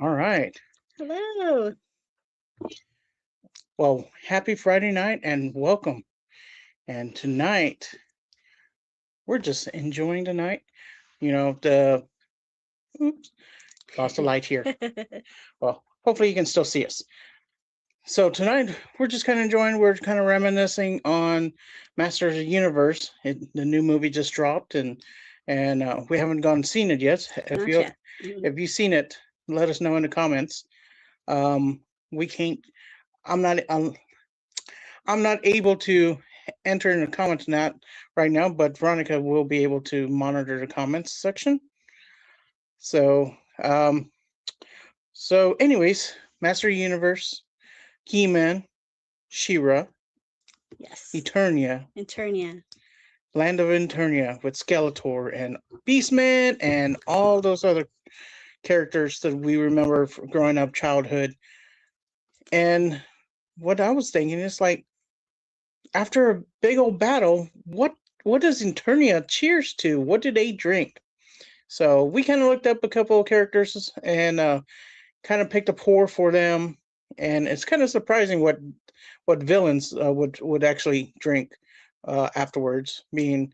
All right. Hello. Well, happy Friday night and welcome. And tonight, we're just enjoying the night. The oops, lost the light here. Well, hopefully you can still see us. So tonight, we're just kind of enjoying. We're kind of reminiscing on Masters of the Universe. The new movie just dropped, and we haven't gone and seen it yet. If Not you yet. if you've seen it, let us know in the comments. We can't. I'm not. I'm not able to enter in the comments not right now, but Veronica will be able to monitor the comments section. So, um, anyways, Master Universe, He-Man, She-Ra, Yes. Eternia, Internia. Land of Eternia with Skeletor and Beastman and all those other characters that we remember from growing up childhood. And what I was thinking is like after a big old battle, what does Eternia cheers to? What do they drink? So we kind of looked up a couple of characters and kind of picked a pour for them, and it's kind of surprising what villains would actually drink afterwards, being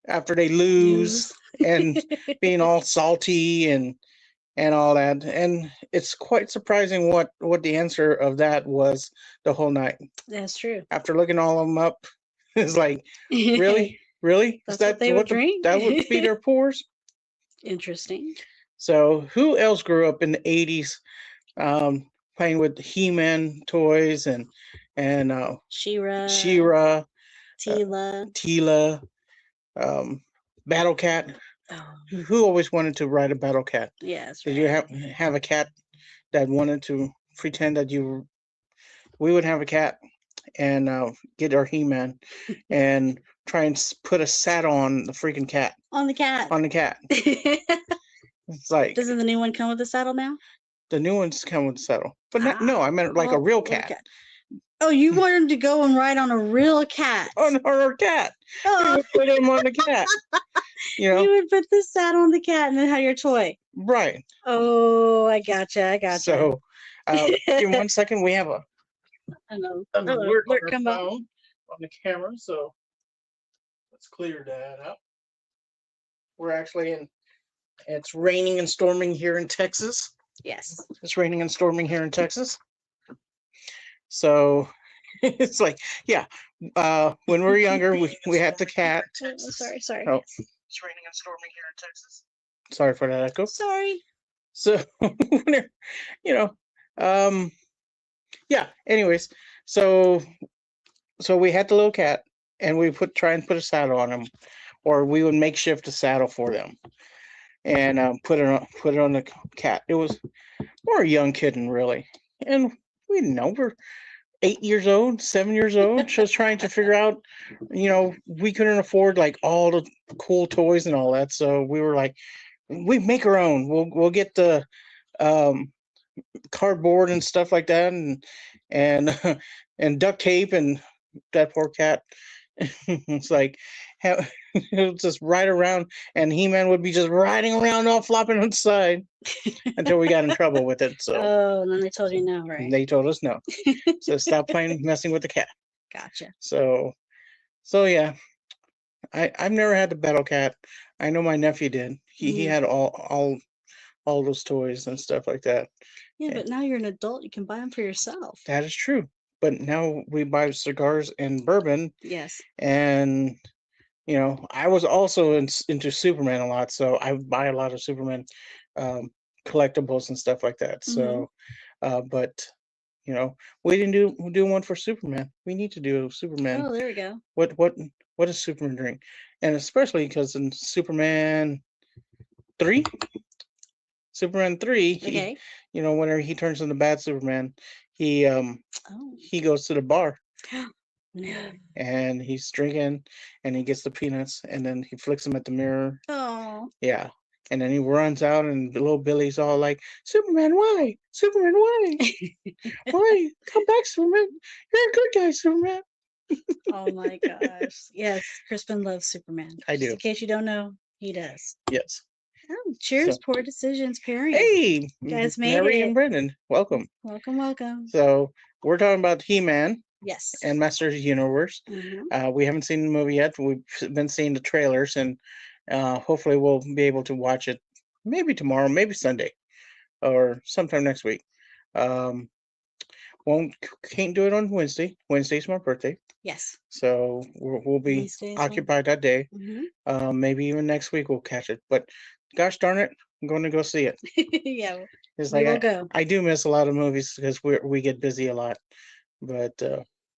after they lose Use. and being all salty and all that. And it's quite surprising what the answer of that was the whole night. That's true. After looking all of them up, it's like really, really is That's what that they would drink. that would be their pours? Interesting. So, who else grew up in the '80s playing with He-Man toys and Shira. She-Ra, Tila. Tila, Battle Cat? Oh, Who always wanted to ride a Battle Cat? yeah, that's Did you right. have a cat that wanted to pretend that you? We would have a cat and get our He-Man and try and put a saddle on the freaking cat On the cat. on the cat. It's like Doesn't the new one come with a saddle now? the new ones come with a saddle, but no, I meant like a real cat. Oh, you want him to go and ride on a real cat? On our cat. Oh. We would put him on the cat. You would put the saddle on the cat and then have your toy. Right. Oh, I gotcha. So, give me 1 second. We have a Hello. alert on Alert our come up. phone on the camera, so let's clear that up. We're actually in. It's raining and storming here in Texas. Yes. It's raining and storming here in Texas. So it's like, yeah. When we were younger, we had the cat. Oh, sorry. Oh, it's raining and storming here in Texas. Sorry for that echo. Sorry. So, you know, yeah. Anyways, so we had the little cat, and we try and put a saddle on him, or we would makeshift a saddle for them, and put it on the cat. We're a young kitten, really, and we didn't know we're 8 years old, 7 years old, just trying to figure out. We couldn't afford like all the cool toys and all that, so we were like, we make our own. We'll get the um, cardboard and stuff like that, and and duct tape, and that poor cat. It's like it'll just ride around, and He-Man would be just riding around, all flopping on the side, until we got in trouble with it. So Oh, then they told you no, right? they told us no. So stop messing with the cat. Gotcha. So yeah, I've never had the battle cat. I know my nephew did. He had all those toys and stuff like that. Yeah, but now you're an adult. You can buy them for yourself. That is true. But now we buy cigars and bourbon. Yes. And I was also into Superman a lot, so I buy a lot of Superman collectibles and stuff like that. So, but we didn't do one for Superman. We need to do Superman. Oh, there we go. What does Superman drink? And especially because in Superman 3, Okay. whenever he turns into bad Superman, he goes to the bar. No. And he's drinking, and he gets the peanuts, and then he flicks them at the mirror. Oh. Yeah. And then he runs out, and little Billy's all like, Superman, why? Superman, why? Why? Come back, Superman. You're a good guy, Superman. Oh my gosh. Yes, Crispin loves Superman. I do. Just in case you don't know, he does. Yes. Oh, cheers, So, poor decisions pairing. hey, Guys made Mary it. and Brendan, welcome. Welcome, welcome. So we're talking about He-Man Yes. and Masters of the Universe. We haven't seen the movie yet. We've been seeing the trailers, and hopefully we'll be able to watch it maybe tomorrow, maybe Sunday, or sometime next week. Can't do it on Wednesday. Wednesday's my birthday, Yes. so we'll be Wednesday as occupied that day. well. Maybe even next week we'll catch it. But gosh darn it, I'm going to go see it. Yeah, It's we like will go. I do miss a lot of movies because we get busy a lot. But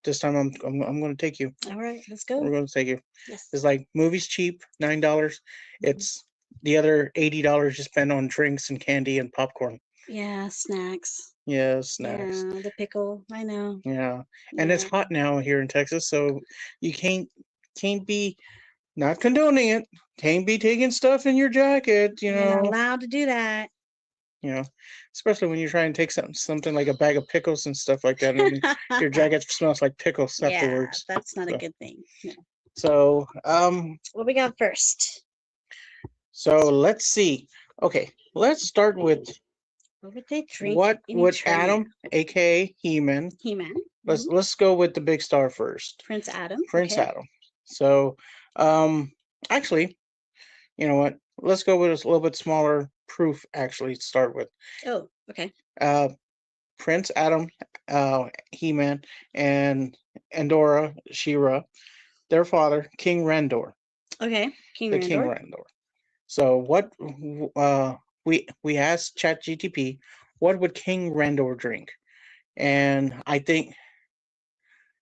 this time I'm going to take you. All right, let's We're go. going to take you. Yes. It's like movies cheap, $9. It's the other $80 you spend on drinks and candy and popcorn. Yeah, snacks. Yeah, snacks. Yeah, the pickle. I know. Yeah, and it's Yeah. hot now here in Texas, so you can't be not condoning it. Can't be taking stuff in your jacket, you You're not know. allowed to do that. You know, especially when you're trying to take something like a bag of pickles and stuff like that, and your jacket smells like pickles Yeah, afterwards. that's not a So, good thing. No. so What we got first? so let's see. Okay, let's start with What would they drink? what in would trivia? Adam, aka He-Man. He-Man. Let's go with the big star first. Prince Adam. Prince Okay. Adam. So, actually, you know what? Let's go with a little bit smaller proof. Actually, to start with. Oh, okay. Prince Adam, He-Man, and Andorra, She-Ra, their father, King Randor, Okay. King the King Randor. Randor. So what we asked ChatGTP, what would King Randor drink? And I think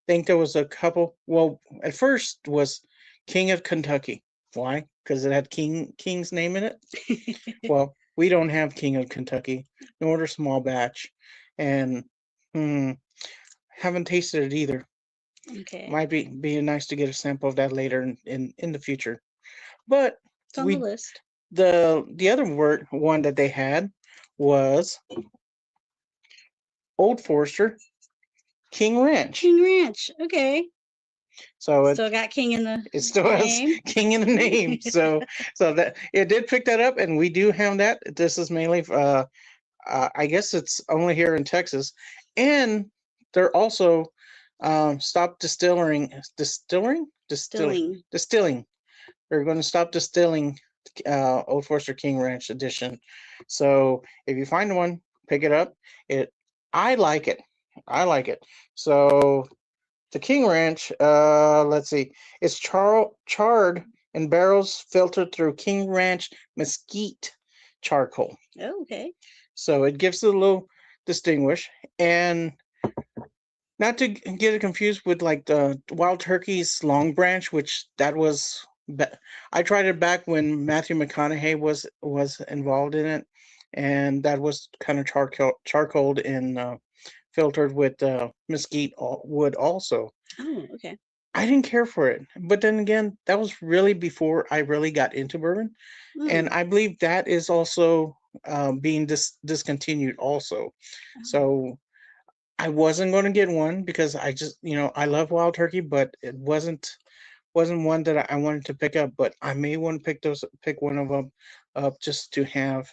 there was a couple. Well, at first was King of Kentucky. Why? Because it had King's name in it. Well, we don't have King of Kentucky, nor the small batch, and haven't tasted it either. Okay. Might be nice to get a sample of that later in the future. But It's on the list. the other one that they had was Old Forester King Ranch. King Ranch. Okay. So Still got King in the it still has name. King in the name. So that it did pick that up, and we do have that. This is mainly I guess it's only here in Texas, and they're also stopped distilling. They're going to stop distilling Old Forester King Ranch Edition. So if you find one, pick it up. I like it. I like it. So the King Ranch, let's see, it's charred in barrels filtered through King Ranch mesquite charcoal. Oh, okay. So it gives it a little distinguish, and not to get it confused with like the Wild Turkey's Long Branch, which that was. I tried it back when Matthew McConaughey was involved in it, and that was kind of charcoaled and filtered with mesquite wood also. Oh, okay. I didn't care for it, but then again, that was really before I really got into bourbon, and I believe that is also being discontinued also. So I wasn't going to get one because I just, I love Wild Turkey, but it wasn't one that I wanted to pick up. But I may want to pick one of them up just to have,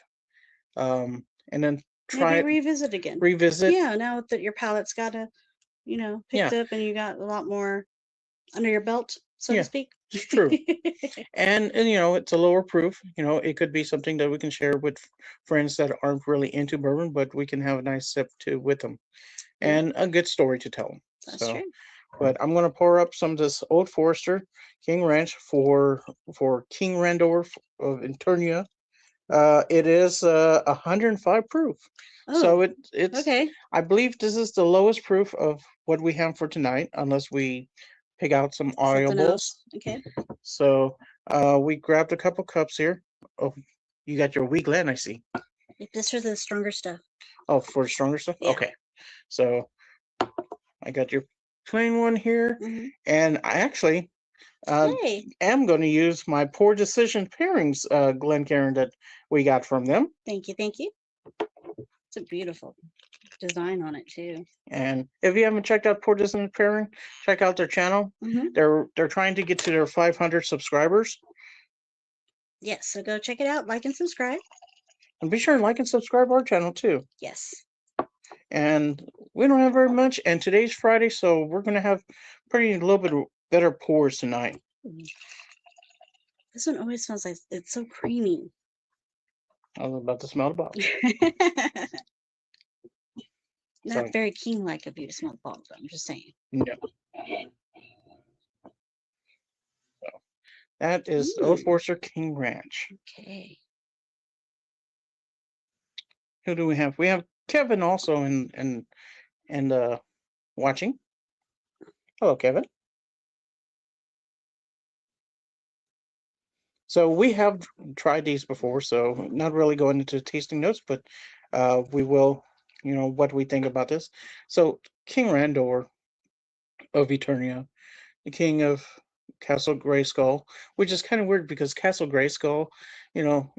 and then try Maybe revisit again. revisit. Yeah, now that your palate's got picked up and you got a lot more under your belt, so Yeah, to speak. True. And it's a lower proof. It could be something that we can share with friends that aren't really into bourbon, but we can have a nice sip too with them, and a good story to tell. That's So, true. but I'm gonna pour up some of this Old Forester King Ranch for King Randor of Internia. It is 105 proof. So Oh, it's okay. I believe this is the lowest proof of what we have for tonight, unless we pick out some Something audibles. else. Okay. So we grabbed a couple cups here. Oh, you got your weak blend, I see. This is the stronger stuff. Oh, for stronger stuff? Yeah. Okay. So I got your plain one here. And I actually Hey, am going to use my Poor Decision Pairings Glencairn that we got from them. thank you, thank you. It's a beautiful design on it too. And if you haven't checked out Poor Decision Pairing, check out their channel. They're trying to get to their 500 subscribers. Yes, so go check it out, like and subscribe. And be sure and like and subscribe our channel too. Yes. And we don't have very much. And today's Friday, so we're gonna have pretty a little bit better pours tonight. This one always smells like it's so creamy. I was about to smell the bottle. Not So, very king like of you to smell the bottle, but I'm just saying. yeah. That is Old Forester King Ranch. Okay. Who do we have? We have Kevin also and watching. Hello, Kevin. So we have tried these before, so not really going into tasting notes, but we will, what we think about this. So King Randor of Eternia, the king of Castle Grayskull, which is kind of weird because Castle Grayskull, you know,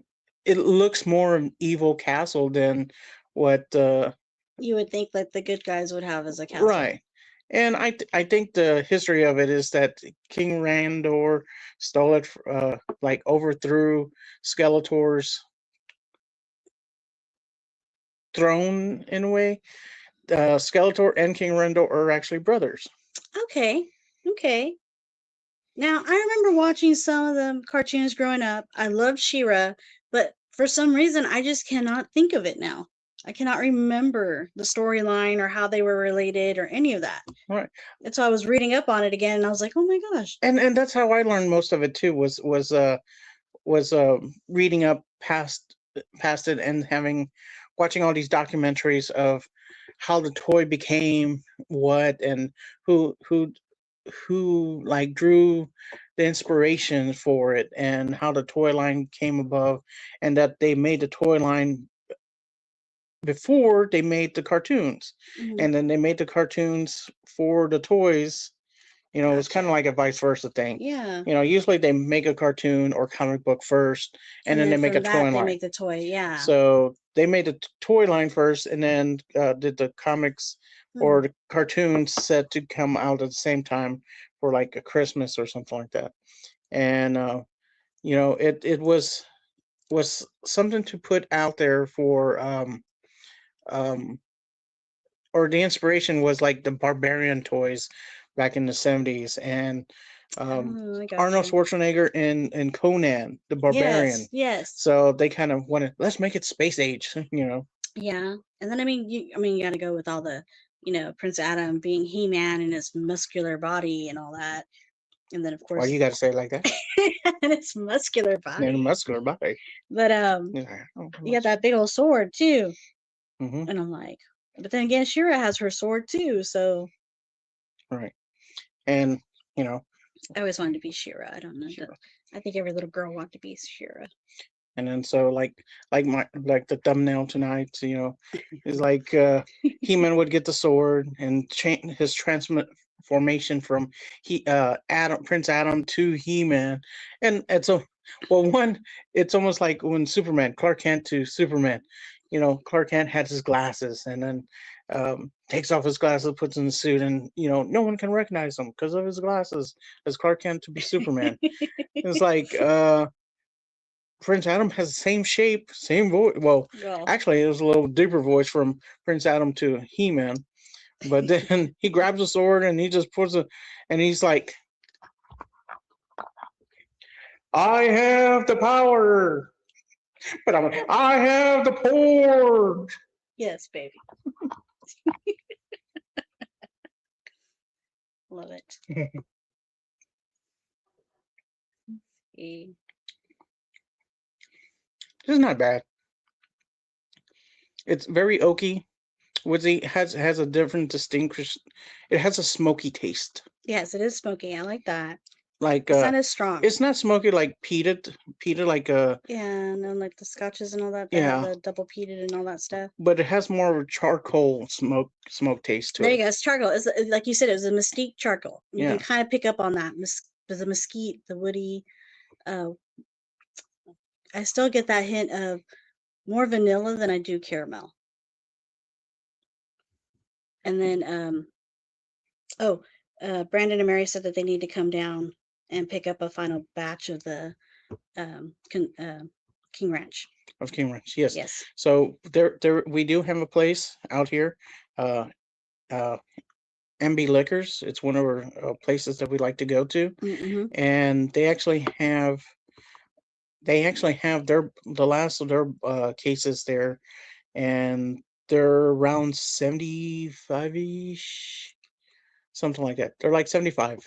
it looks more an evil castle than what You would think that the good guys would have as a castle. right. And I think the history of it is that King Randor stole it, like overthrew Skeletor's throne in a way. Skeletor and King Randor are actually brothers. Okay. Okay. Now, I remember watching some of the cartoons growing up. I loved She-Ra, but for some reason, I just cannot think of it now. I cannot remember the storyline or how they were related or any of that. Right. And so I was reading up on it again, and I was like, "Oh my gosh!" And that's how I learned most of it too. Was reading up past it and watching all these documentaries of how the toy became what and who like drew the inspiration for it and how the toy line came above, and that they made the toy line before they made the cartoons, and then they made the cartoons for the toys. It's kind of like a vice versa thing. Yeah. Usually they make a cartoon or comic book first, and then they make a from that, toy they line. make the toy. Yeah. So they made the toy line first, and then did the comics or the cartoons set to come out at the same time for like a Christmas or something like that. And it was something to put out there for or the inspiration was like the barbarian toys back in the 70s, and Arnold Schwarzenegger and Conan the Barbarian. Yes. So they kind of wanted, let's make it space age. Yeah, and then you got to go with all the, Prince Adam being He-Man and his muscular body and all that, and then of course. Why you got to say it like that? And its muscular body. And muscular body. But you got that big old sword too. Mm-hmm. And I'm like, but then again, She-Ra has her sword too, so. Right, and I always wanted to be She-Ra. I don't know. I think every little girl wanted to be She-Ra. And then so like the thumbnail tonight, is like He-Man would get the sword and change his transformation from Prince Adam to He-Man, and so it's almost like when Clark Kent to Superman. Clark Kent had his glasses, and then takes off his glasses, puts in the suit, and no one can recognize him because of his glasses as Clark Kent to be Superman. It's like Prince Adam has the same shape, same voice. Well, actually, it was a little deeper voice from Prince Adam to He-Man. But then he grabs a sword and he just puts it, and he's like, I have the power. But I have the power. Yes, baby. Love it. It's not bad. It's very oaky. Woodsy has a different distinguished. It has a smoky taste. Yes, it is smoky. I like that. Like it's not as strong. It's not smoky like peated like yeah, and then like the scotches and all that. Yeah, the double peated and all that stuff. But it has more of a charcoal smoke taste to it. There you go. It's charcoal. It's like you said. It was a mesquite charcoal. You can kind of pick up on that. The mesquite, the woody. I still get that hint of more vanilla than I do caramel. And then, Brandon and Mary said that they need to come down and pick up a final batch of the King Ranch. of King Ranch. Yes. Yes. So there we do have a place out here, uh, uh, MB Liquors. It's one of our places that we like to go to, Mm-hmm. and they actually have the last of their cases there, and they're around 75 ish, something like that. They're like 75,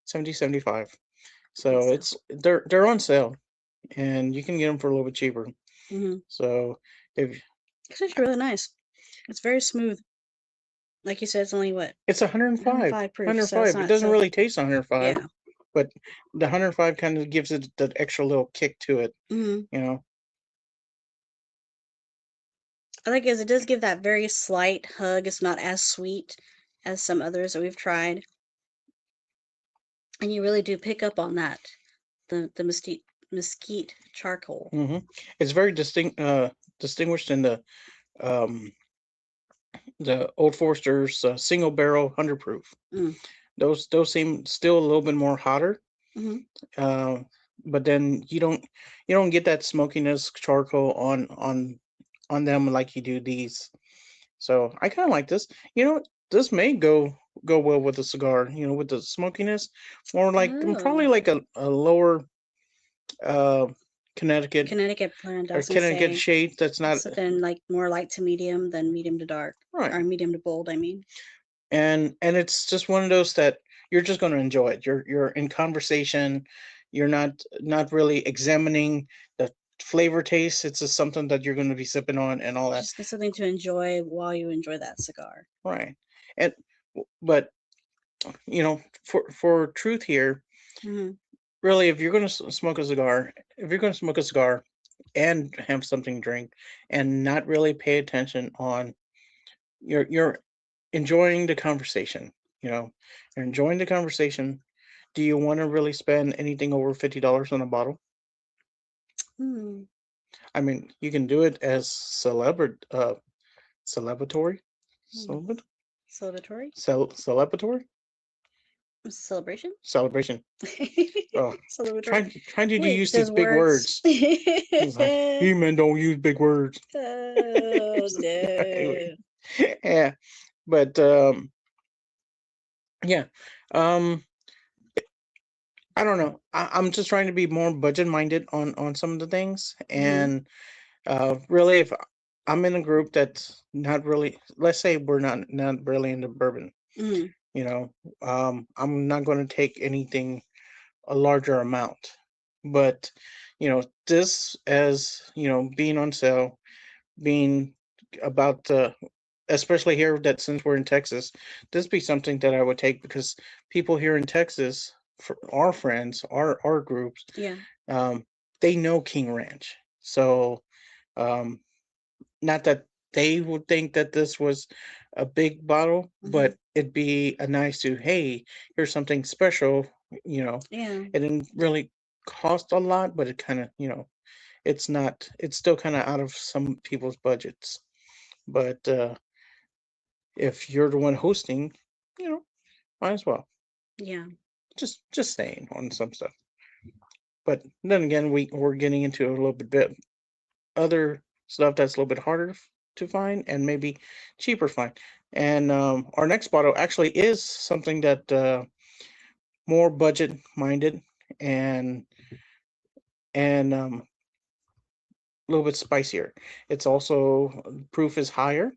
70, 75. So So. they're on sale, and you can get them for a little bit cheaper. Mm-hmm. So if It's actually really nice. It's very smooth. Like you said, it's only what it's 105, 105 proof, so it's 105. It not doesn't so. really taste 105, Yeah. but the 105 kind of gives it that extra little kick to it, Mm-hmm. you know. I like it is it does give that very slight hug. It's not as sweet as some others that we've tried, and you really do pick up on that the mesquite charcoal. hmm It's very distinguished in um, the Old Forester's single barrel 100 proof. Mm. Those seem still a little bit more hotter, Mm-hmm. uh, but then you don't get that smokiness charcoal on them like you do these. So I kind of like this. This may go well with the cigar. With the smokiness, more like probably Oh, like a lower uh, Connecticut Connecticut blend. I or was gonna Connecticut say shade. That's not something like more light to medium than medium to dark, right. or medium to bold. I mean. And it's just one of those that you're just going to enjoy it. You're in conversation. You're not really examining the flavor taste. It's just something that you're going to be sipping on and all that. Just something to enjoy while you enjoy that cigar. Right. And but for truth here, Mm-hmm. really, if you're going to smoke a cigar, if you're going to smoke a cigar and have something to drink, and not really pay attention on, you're enjoying the conversation. You're enjoying the conversation. Do you want to really spend anything over $50 on a bottle? Hmm. I mean, you can do it as celebratory, Hmm. celebrat, Celebratory celebratory celebration. celebration. Oh, Celebratory. trying to Wait, use these those big words. words. It's like, hey man, don't use big words. Oh Anyway, no. yeah, but yeah, um, I don't know. I'm just trying to be more budget minded on some of the things, Mm-hmm. and really, if I'm in a group that's not really, let's say we're not really into bourbon, Mm-hmm. you know, I'm not going to take anything a larger amount, but this as being on sale, being about especially here that since we're in Texas, this be something that I would take because people here in Texas, for our friends, our groups, Yeah. um, they know King Ranch, so um, not that they would think that this was a big bottle, Mm-hmm. but it'd be a nice to, hey, here's something special. You know, Yeah. it didn't really cost a lot, but it kind of, it's not, it's still kind of out of some people's budgets. But if you're the one hosting, might as well. Yeah. Just saying on some stuff. But then again, we're getting into a little bit other stuff that's a little bit harder to find and maybe cheaper to find. And our next bottle actually is something that more budget minded and a little bit spicier. It's also proof is higher,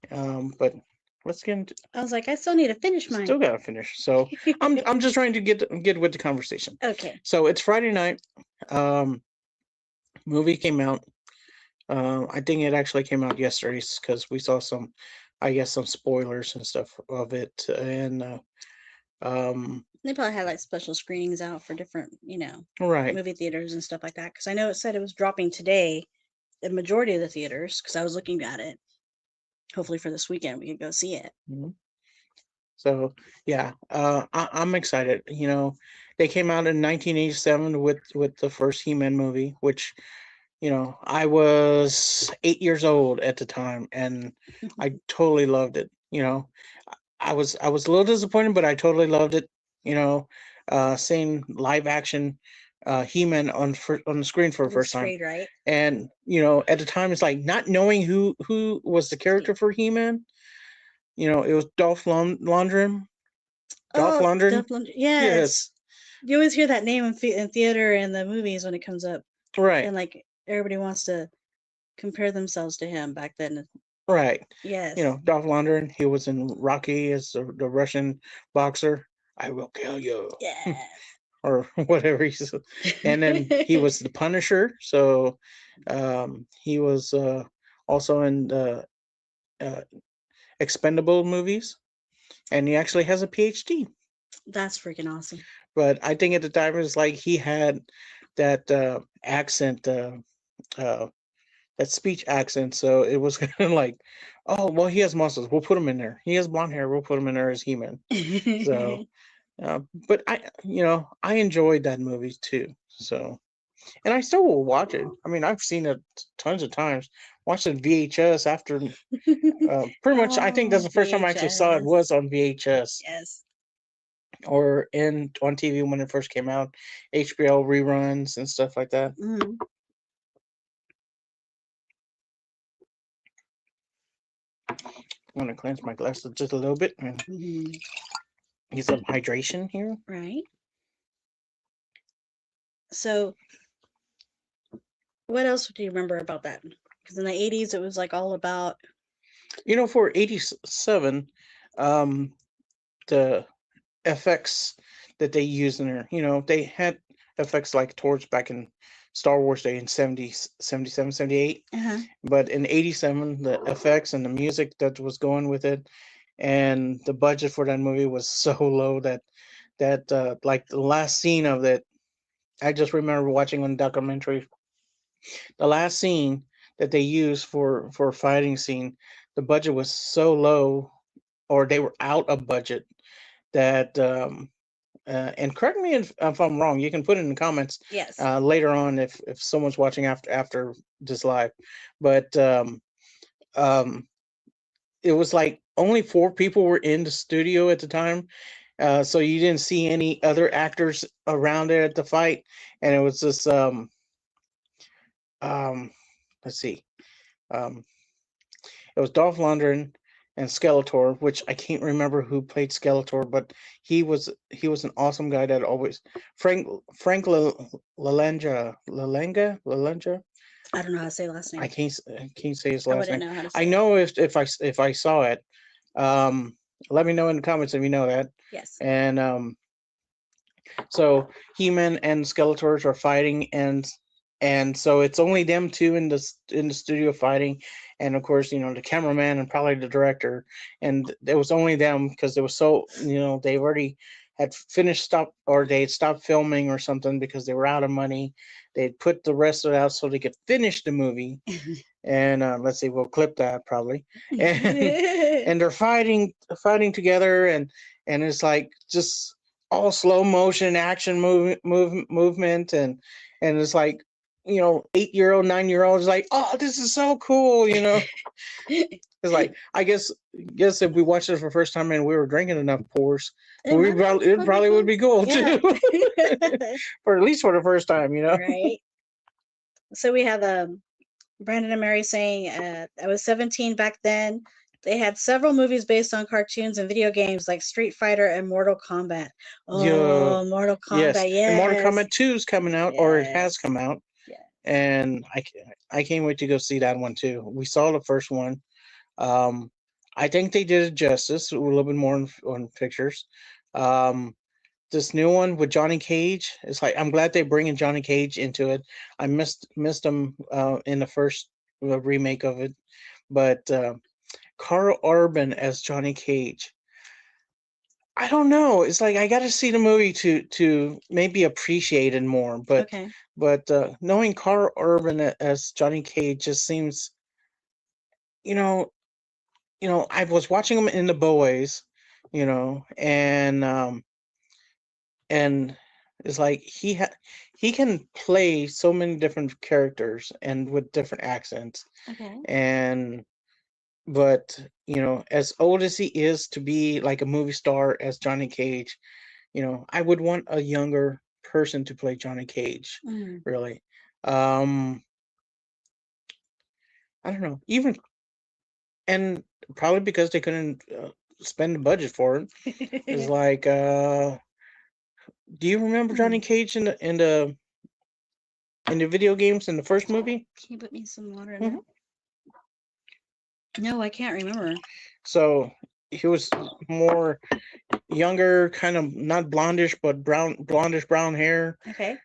but let's get into. I was like, I still need to finish mine. Still gotta finish. So I'm just trying to get with the conversation. Okay. So it's Friday night. Um, movie came out. I think it actually came out yesterday because we saw some, I guess, some spoilers and stuff of it. And They probably had like special screenings out for different, right. movie theaters and stuff like that. Because I know it said it was dropping today in majority of the theaters. Because I was looking at it. Hopefully for this weekend we could go see it. Mhm. So yeah, I'm excited. They came out in 1987 with the first He-Man movie, which I was 8 years old at the time, and I totally loved it. I was a little disappointed, but I totally loved it. Seeing live action He-Man on the screen for the first time. Straight, right? And at the time, it's like not knowing who was the character for He-Man. It was Dolph Lundgren. Dolph Oh, Lundgren. yes. Yes. You always hear that name in theater and the movies when it comes up, Right. and like everybody wants to compare themselves to him back then. Right. Yes. Dolph Lundgren. He was in Rocky as the Russian boxer. I will kill you. Yes. Or whatever he's. And then he was the Punisher. So he was also in the Expendable movies, and he actually has a PhD. That's freaking awesome. But I think at the time it was like he had that accent, that speech accent. So it was kind of like, oh, well, he has muscles. We'll put him in there. He has blonde hair. We'll put him in there as He-Man. So, but I enjoyed that movie too. So, and I still will watch it. I mean, I've seen it tons of times. Watched it VHS after. Pretty much, I think that's the first time I actually saw it was on VHS. Yes. Or on TV when it first came out, HBO reruns and stuff like that. Mm-hmm. I'm gonna cleanse my glasses just a little bit and get some hydration here. Right. So, what else do you remember about that? Because in the 80s, it was like all about. For 87, the effects that they used in there, they had effects like Torch back in Star Wars Day in 77, 78. Uh-huh. But in 87, the effects and the music that was going with it, and the budget for that movie was so low that like the last scene of it, I just remember watching on the documentary, the last scene that they used for a fighting scene, the budget was so low, or they were out of budget, that and correct me if I'm wrong. You can put it in the comments. Yes. Later on, if someone's watching after this live, but it was like only 4 people were in the studio at the time, so you didn't see any other actors around there at the fight, and it was just let's see, it was Dolph Lundgren and Skeletor, which I can't remember who played Skeletor, but he was an awesome guy that always Frank Lalenga. I don't know how to say last name. I can't say his I last wouldn't name. know how to say I it. know if I saw it. Let me know in the comments if you know that. Yes. And so He-Man and Skeletors are fighting, and so it's only them two in the studio fighting, and of course the cameraman and probably the director, and it was only them because it was so they already had they had stopped filming or something because they were out of money. They'd put the rest of it out so they could finish the movie. And let's see, we'll clip that probably. And they're fighting together, and it's like just all slow motion action movement, and it's like 8-year-old, 9-year-old is like, oh, this is so cool. It's like, I guess if we watched it for the first time and we were drinking enough pours, it probably would be cool too. For at least for the first time, Right. So we have Brandon and Mary saying, I was 17 back then. They had several movies based on cartoons and video games like Street Fighter and Mortal Kombat. Oh, Mortal Kombat, yes. And Mortal Kombat 2 is coming out, or it has come out. Yeah. And I can't wait to go see that one too. We saw the first one. I think they did it justice, a little bit more on pictures. This new one with Johnny Cage, it's like, I'm glad they're bringing Johnny Cage into it. I missed him in the first remake of it, but Carl Urban as Johnny Cage, I don't know. It's like I got to see the movie to maybe appreciate it more. But knowing Carl Urban as Johnny Cage just seems, I was watching him in The Boys, and it's like he can play so many different characters and with different accents. Okay. But as old as he is to be like a movie star as Johnny Cage, I would want a younger person to play Johnny Cage, Mm. really. I don't know, even, and probably because they couldn't spend the budget for it. It's like, do you remember Johnny Cage in the video games in the first movie? Can you put me some water in Mhm. there? No, I can't remember. So he was more younger, kind of not blondish, but blondish brown hair, Okay.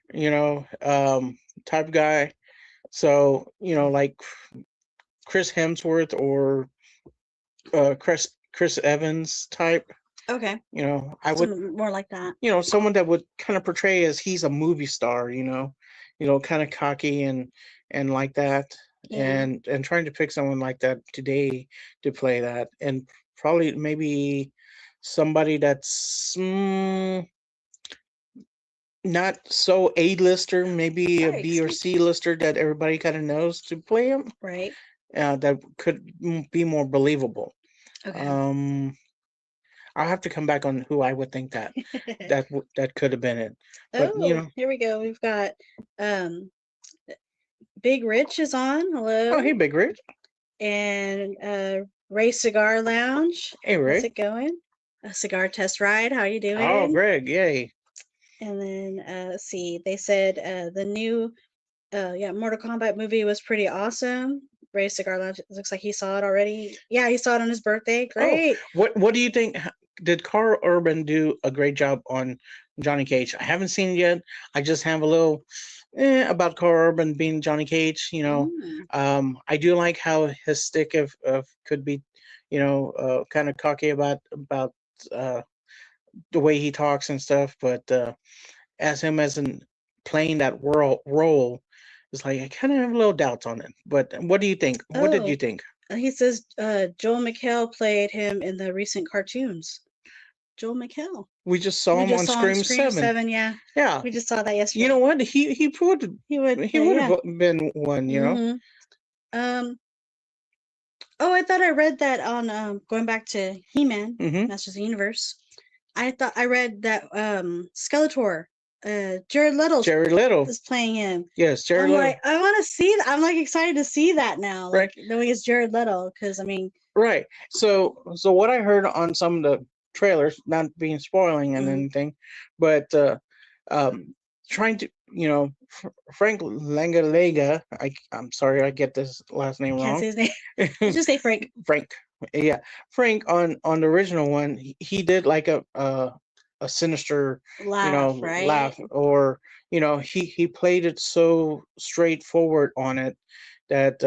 type guy. So, like Chris Hemsworth or Chris Evans type. Okay. I would, More like that. someone that would kind of portray as he's a movie star. Kind of cocky and like that. Yeah. And trying to pick someone like that today to play that, and probably maybe somebody that's not so A-lister, maybe a Right. B or C-lister that everybody kind of knows to play him. Right. That could be more believable. Okay. I'll have to come back on who I would think that could have been it. But here we go. We've got Big Rich is on. Hello. oh, hey, Big Rich. And Ray Cigar Lounge. Hey, Ray. How's it going? A cigar test ride. How you doing? Oh, Greg, yay. And then let's see. They said the new Mortal Kombat movie was pretty awesome. Ray Cigar Lounge, looks like he saw it already. Yeah, he saw it on his birthday. Great. Oh, what do you think? Did Carl Urban do a great job on Johnny Cage? I haven't seen it yet. I just have a little about Carl Urban being Johnny Cage. I do like how his stick of could be, kind of cocky about the way he talks and stuff, but as him as in playing that role, it's like I kind of have a little doubts on it. But what do you think? What did you think? He says Joel McHale played him in the recent cartoons. Joel McHale. We just saw him on Scream 7. Yeah. Yeah. We just saw that yesterday. You know what? He would have been one. Oh, I thought I read that on going back to He-Man, Mhm. Masters of the Universe. I thought I read that Skeletor, Jared Little is playing him. Yes, Jared Little. Like, I want to see that. I'm like excited to see that now. Like, knowing it's Jared Little, because I mean. Right. So what I heard on some of the trailers, not being spoiling and anything, but trying to, Frank Langalega. I'm sorry, I get this last name wrong. Can't say his name. Just say Frank. Frank. Yeah, Frank on the original one, he did like a sinister laugh, right? laugh, or he played it so straightforward on it that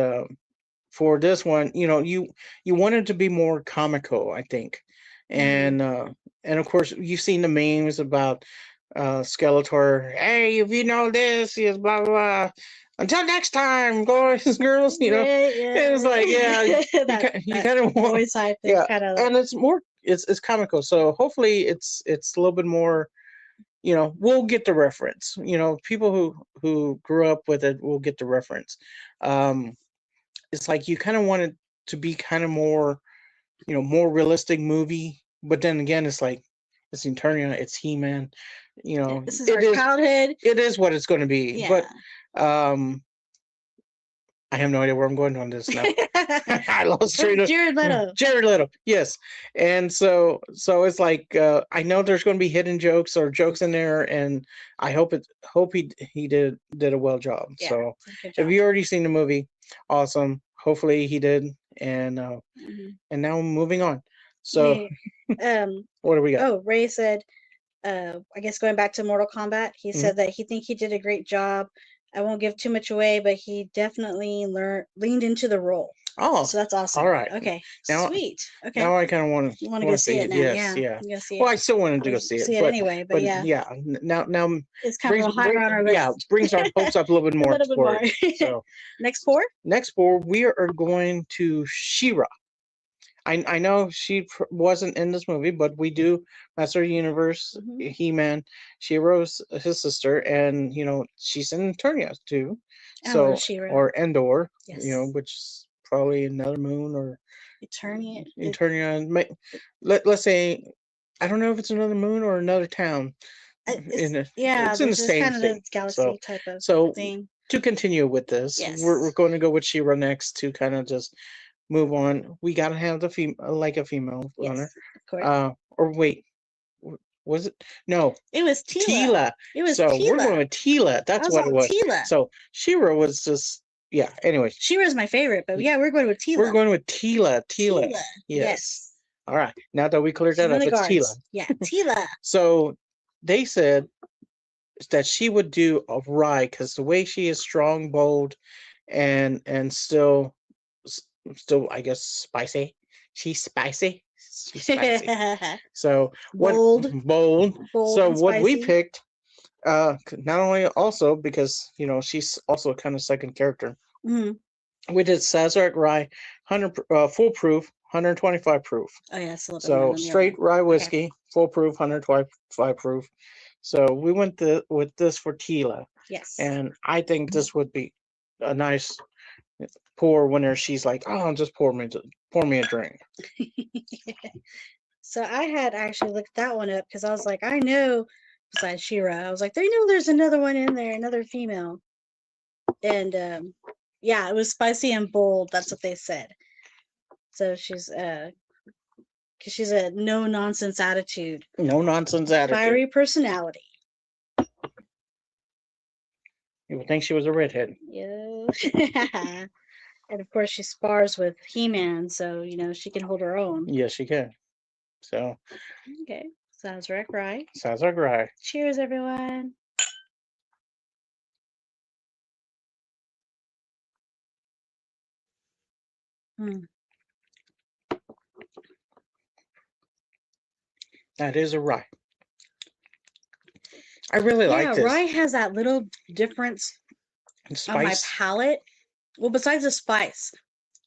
for this one, you wanted to be more comical, I think, and of course you've seen the memes about Skeletor. Hey, if you know this, is blah blah blah. Until next time, boys and girls. It was like, yeah, you kind of want, and it's more, it's comical. So hopefully, it's a little bit more. We'll get the reference. People who grew up with it will get the reference. It's like you kind of want it to be kind of more, more realistic movie. But then again, it's like it's Eternia, it's He-Man. This is our childhood. It is what it's going to be. Yeah. But I have no idea where I'm going on this now. I lost train of Jared Little. Jared Little, yes. And so it's like I know there's going to be hidden jokes or jokes in there, and I hope he did a well job. Yeah, so if you already seen the movie, awesome. Hopefully he did, and now moving on. So what do we got? Oh, Ray said, I guess going back to Mortal Kombat, he said that he did a great job. I won't give too much away, but he definitely leaned into the role. Oh, so that's awesome. All right. Okay. Now, sweet. Okay. Now I kind of want to go see it now. Yes, yeah. You see it. Well, I still wanted to go see it. But anyway, but yeah. Yeah. Now it's kind of higher on our list. Yeah, brings our hopes up a little bit more. So next four, we are going to She-Ra. I know she wasn't in this movie, but we do Master of the Universe, He-Man. She-Ra's his sister, and she's in Eternia too. So or Endor, yes. Which is probably another moon or Eternia. Eternia. Let's say I don't know if it's another moon or another town. Yeah, it's in the this is same kind of the thing. galaxy type of So thing. to continue with this, we're Yes. going to go with Shira next to kind of just move on. We gotta have the like a female runner. Yes, of course. Or wait, was it? No, It was Tila. Tila. It was So we're going Tila. with Tila. I That's was what it on was. Tila. So Shira was just yeah. Anyway, Shira's my favorite, but yeah, we're going with Tila. we're going with Tila. Tila. Tila. Yes. All right. Now that we cleared She's that in up, the it's Tila. guards. Yeah, Tila. So they said that she would do a rye because the way she is strong, bold, and still I guess spicy. She's spicy. She's spicy. So what Bold. bold. Bold So and what we spicy. picked, not only also because she's also kind of second character. Mhm. We did Sazerac rye, 100 foolproof, 125 proof. Oh yeah, it's a little bit more So than the straight other. rye whiskey, foolproof, 125 proof. So we went with this for Tila, Yes. and I think this would be a nice pour whenever she's like, "Oh, just pour me a drink." So I had actually looked that one up because I was like, I know besides Shira, I was like, they know there's another one in there, another female. And yeah, it was spicy and bold. That's what they said. So she's because she's a no nonsense attitude, No nonsense attitude. fiery personality. You would think she was a redhead. Yeah. And of course, she spars with He-Man, so she can hold her own. Yes, she can. So Okay, sounds right. sounds like right. Cheers, everyone. Mm. That is a rye. I really like this. Rye has that little difference on my palate. Well, besides the spice,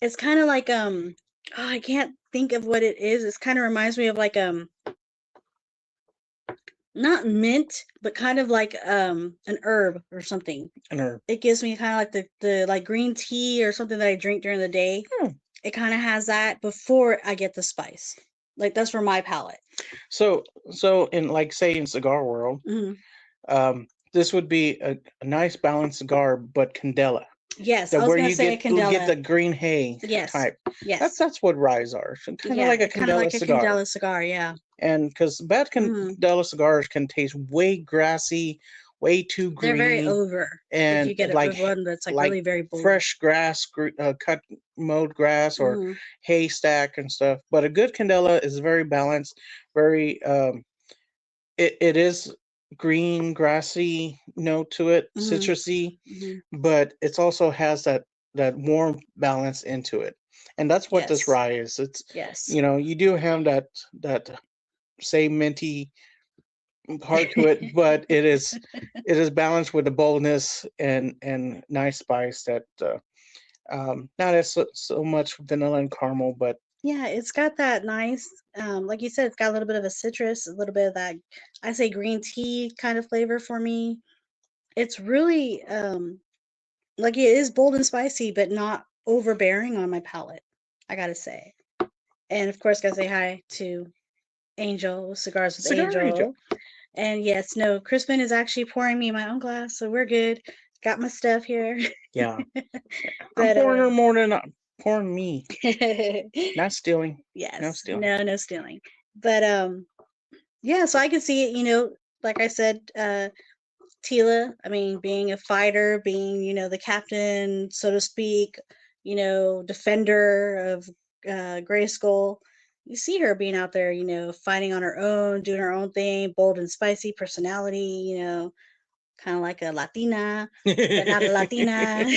it's kind of like I can't think of what it is. It kind of reminds me of like not mint, but kind of like an herb or something. An herb. It gives me kind of like the like green tea or something that I drink during the day. It kind of has that before I get the spice. Like that's for my palate. So in like say in cigar world, this would be a nice balanced cigar, but Candela. Yes, I was going to say a Candela. You get the green hay type. Yes. That's what ryes are. So kind of like a Candela cigar. Candela cigar, yeah. And because bad Candela cigars can taste way grassy, way too green. They're very over. And if you get a one that's like really very bold. Fresh grass, cut mowed grass or haystack and stuff. But a good Candela is very balanced, very it is green, grassy note to it, citrusy, but it also has that warm balance into it. And that's what this rye is. It's you do have that say minty part to it, but it is balanced with the boldness and nice spice that not as so much vanilla and caramel, but yeah, it's got that nice like you said, it's got a little bit of a citrus, a little bit of that I say green tea kind of flavor for me. It's really like it is bold and spicy, but not overbearing on my palate, I gotta say. And of course, gotta say hi to Angel, Cigars with Angel. And yes, no, Crispin is actually pouring me my own glass, so we're good. Got my stuff here. Yeah. But, I'm pouring her more than pouring me. Not stealing. Yes. No stealing. No stealing. But yeah, so I can see it, like I said, Tila, I mean, being a fighter, being, the captain, so to speak, defender of Grayskull. You see her being out there, fighting on her own, doing her own thing, bold and spicy personality, kind of like a Latina, but not a Latina.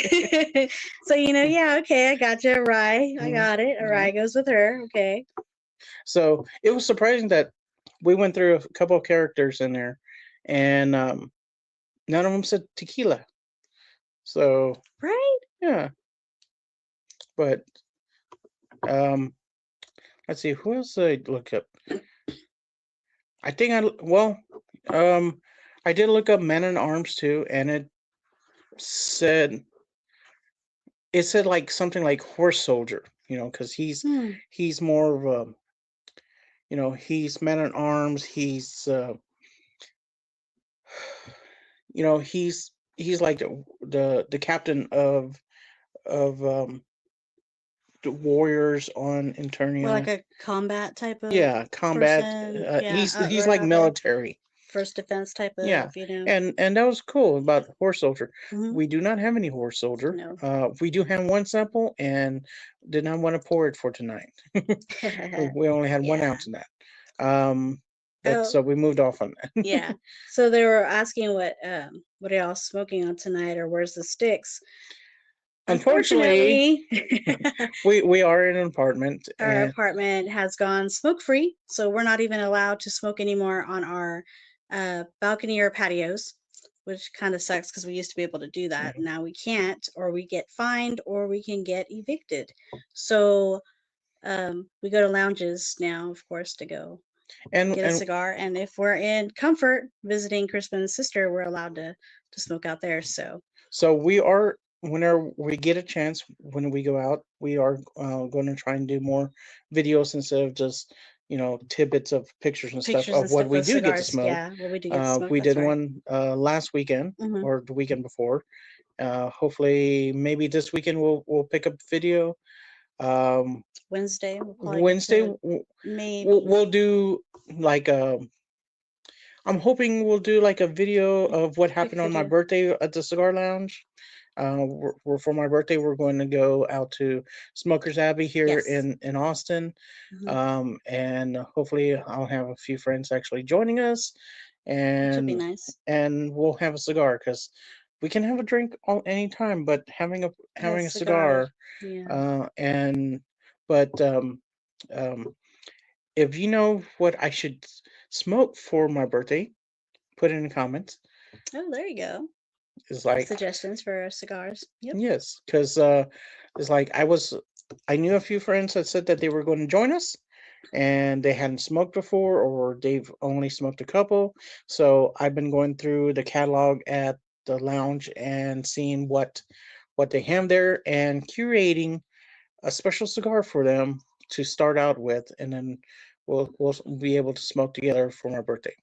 So, yeah, okay, I got you. Rye, I got it. A rye goes with her. Okay. So it was surprising that we went through a couple of characters in there, and none of them said tequila. So right, yeah. But let's see, who else did I look up? I think I did look up Men in Arms too, and it said like something like horse soldier, because he's more of a, he's Men in Arms. He's he's like the captain of the warriors on Well, like Internia. a combat type of Yeah, combat. person. He's Right like out there. military. First defense type Yeah, of, you know. and that was cool about horse soldier. Hmm. We do not have any horse soldier. No. We do have one sample, and did not want to pour it for tonight. We only had one Yeah. ounce in that. Um, but Oh, so we moved off on that. yeah. So they were asking what are y'all smoking on tonight, or where's the sticks? Unfortunately, Unfortunately, we are in an apartment, our and apartment has gone smoke free, so we're not even allowed to smoke anymore on our balcony or patios, which kind of sucks because we used to be able to do that. mhm. Now we can't, or we get fined, or we can get evicted. So we go to lounges now, of course, to go get a and cigar. And if we're in Comfort visiting Crispin's sister, we're allowed to smoke out there. So so we are, whenever we get a chance, when we go out, we are going to try and do more videos instead of just tidbits of pictures and stuff pictures of and what stuff we of do get to cigars. smoke. Yeah, well, we do get to smoke. We That's did right. one last weekend Hmm. or the weekend before. Hopefully, maybe this weekend we'll pick up video. Um, Wednesday, we'll probably get Wednesday to maybe. we'll do like I'm hoping we'll do like a video of what Quick happened on my video. birthday at the Cigar Lounge. For my birthday, we're going to go out to Smokers Abbey here Yes. in Austin, Hmm. and hopefully I'll have a few friends actually joining us, Which would be and nice. we'll have a cigar because we can have a drink all anytime, but A having a cigar. cigar, Yeah. and but um, if you know what I should smoke for my birthday, put it in the comments. Oh, there you go. It's like, Suggestions for cigars. Yep. yes, because it's like I knew a few friends that said that they were going to join us, and they hadn't smoked before, or they've only smoked a couple. So I've been going through the catalog at the lounge and seeing what they have there and curating a special cigar for them to start out with, and then we'll be able to smoke together for my birthday.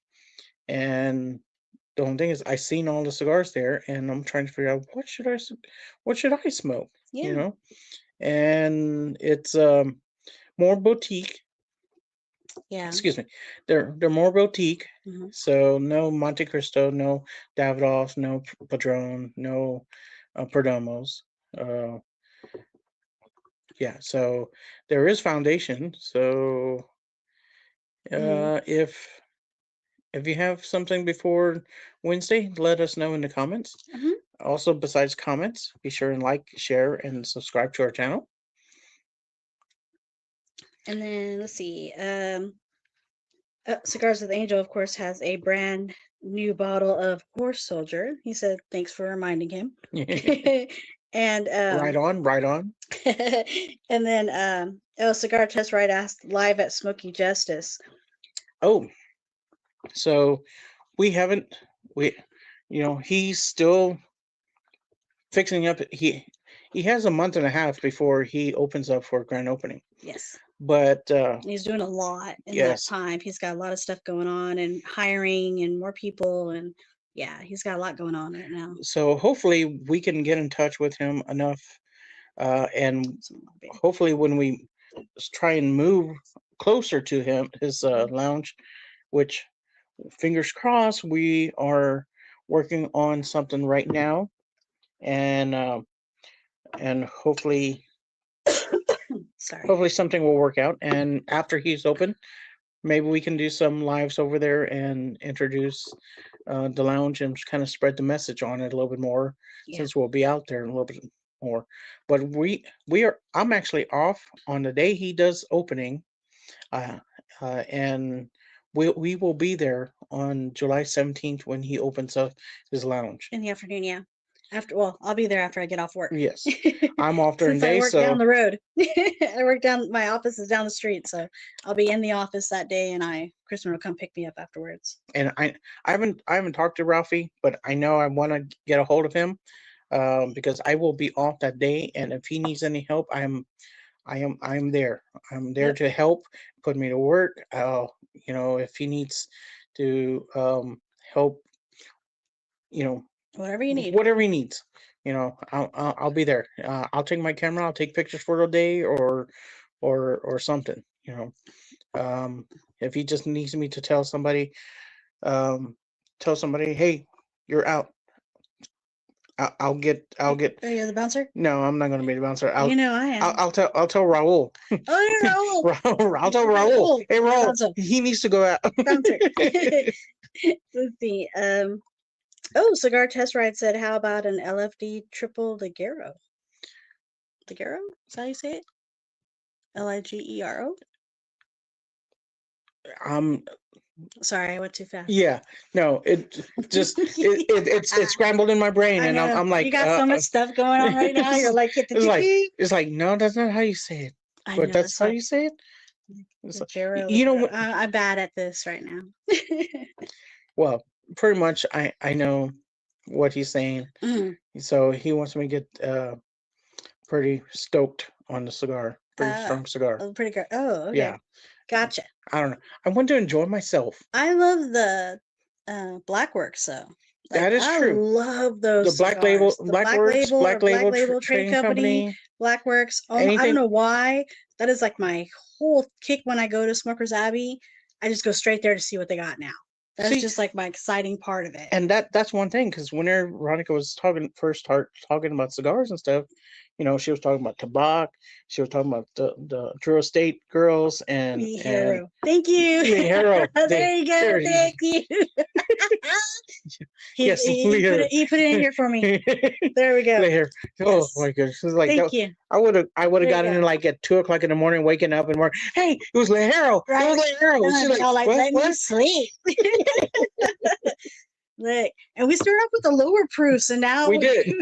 And the only thing is, I seen all the cigars there, and I'm trying to figure out what should I smoke, you Yeah. know? And it's more boutique. Yeah. Excuse me, they're more boutique. Hmm. So no Monte Cristo, no Davidoff, no Padron, no Perdomos. Uh, yeah, so there is foundation. So Hmm. if you have something before Wednesday, let us know in the comments. Hmm. Also, besides comments, be sure and like, share, and subscribe to our channel. And then let's see. Cigars with Angel, of course, has a brand new bottle of Horse Soldier. He said, "Thanks for reminding him." And Right on, right on. and then Cigar Test Right asked live at Smoky Justice. Oh, so we haven't we he's still fixing up. He has a month and a half before he opens up for a grand opening. Yes. But He's doing a lot in that yes, time. He's got a lot of stuff going on and hiring and more people, and yeah, he's got a lot going on right now. so hopefully we can get in touch with him enough, and Some more beer. hopefully when we try and move closer to his lounge, which fingers crossed, we are working on something right now, and hopefully Sorry. something will work out. And after he's open, maybe we can do some lives over there and introduce the lounge and kind of spread the message on it a little bit more, Yeah. since we'll be out there a little bit more. But I'm actually off on the day he does opening, uh, and we will be there on July 17th when he opens up his lounge. In the afternoon, yeah. I'll be there after I get off work. Yes, I'm off during Since I day, work down so the road. My office is down the street, so I'll be in the office that day, and Kristen will come pick me up afterwards. and I haven't talked to Ralphie, but I know I want to get a hold of him, because I will be off that day, and if he needs any help, I'm there. I'm there Yep. to help, put me to work. If he needs to help you know, Whatever you need. whatever he needs. You know, I'll be there. I'll take my camera. I'll take pictures for the day or something. You know, if he just needs me to um, tell somebody, hey, you're out. I'll get. Oh, you're the bouncer? No, I'm not gonna be the bouncer. You know I am. I'll tell Raul. Oh, you're Raul. I'll tell Raul. Hey, Raul, Bouncer. he needs to go out. Bouncer. Let's see. Oh, Cigar Test Ride said, how about an LFD triple Ligero? Ligero? Is that how you say it? Ligero? Sorry, I went too fast. Yeah, no, it just it's scrambled in my brain, and I'm like, you got so much stuff going on right now. You're like, it's like no, that's not how you say it. But that's how you say it. It's like, you know what? I'm bad at this right now. Well, pretty much, I know what he's saying. So he wants me to get pretty stoked on the cigar, pretty strong cigar. Oh, pretty good. Oh, okay. Yeah. Gotcha. I don't know. I want to enjoy myself. I love the Blackworks, though. Like, that is true. I love those. The Black Label, Black Label Trading Company, Blackworks. I don't know why. That is like my whole kick when I go to Smoker's Abbey. I just go straight there to see what they got now. That's just like my exciting part of it. And that's one thing, because whenever Veronica was talking about cigars and stuff, you know, she was talking about tobacco. She was talking about the Drew Estate girls and thank you. Ligero. There you go. Thank you. He put it in here for me. There we go. Ligero. Oh my goodness! It was like, thank you. I would have gotten in like at 2:00 in the morning, waking up and we're, hey, it was Ligero. Right. It was Ligero. She's like, let me sleep. Look, and we started off with the lower proofs, and now we did.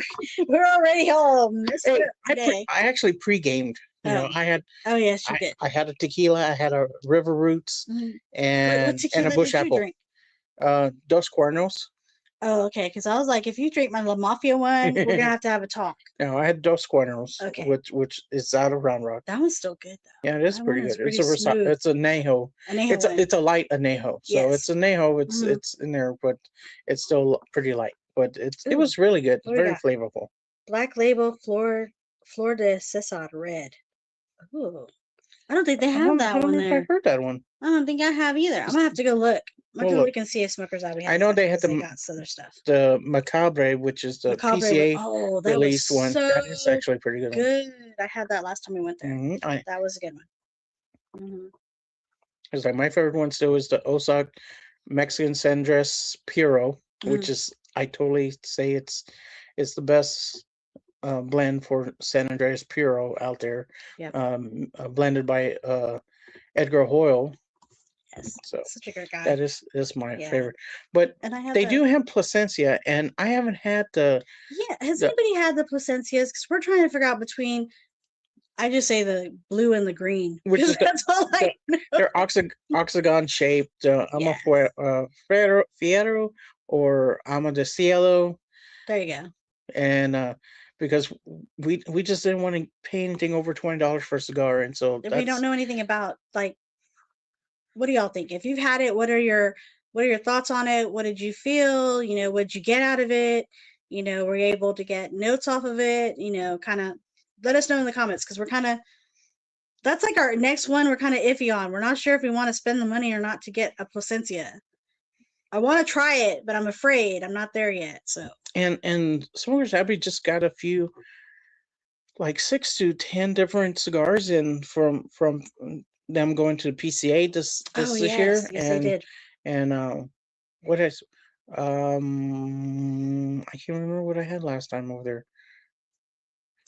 We're already home. Hey, I actually pre-gamed. You know, I had. Oh yes, you did. I had a tequila. I had a River Roots and a Bush Apple. Dos Cuernos. Oh, okay. Because I was like, if you drink my La Mafia one, we're gonna have a talk. No, I had Dos Cuernos, which is out of Round Rock. That one's still good though. Yeah, it is pretty good. It's a Añejo. It's a light Añejo. So it's Añejo. It's in there, but it's still pretty light. But it was really good. Very flavorful. Black Label Flor de Cesar Red. Ooh. I don't think they have that one there. I heard that one. I don't think I have either. I'm gonna have to go look. I'm gonna look and see if Smokers Abbey has. I know they had other stuff. The Macabre, which is the PCA released one. That is actually pretty good. Good. I had that last time we went there. That was a good one. It's like my favorite one still is the Osak Mexican Sandres Puro, which is, I totally say it's the best blend for San Andreas Puro out there. Blended by Edgar Hoyle. Yes, so such a good guy. That is my favorite. But they do have Plasencia, and I haven't had the. Yeah, has anybody had the Plasencias? Because we're trying to figure out between. I just say the blue and the green. Which is that's all I know. They're octagon shaped. I'm a Fiero or Ama de Cielo. There you go. And because we just didn't want to pay anything over $20 for a cigar, and so we don't know anything about, like, what do y'all think? If you've had it, what are your thoughts on it? What did you feel? You know, what did you get out of it? You know, were you able to get notes off of it? You know, kind of let us know in the comments, because we're kind of, that's like our next one we're kind of iffy on. We're not sure if we want to spend the money or not to get a Plasencia. I want to try it, but I'm afraid. I'm not there yet. So and Smokers Abbey just got a few, like 6 to 10 different cigars in from them going to the PCA this year. Yes, they did. And what is I can't remember what I had last time over there.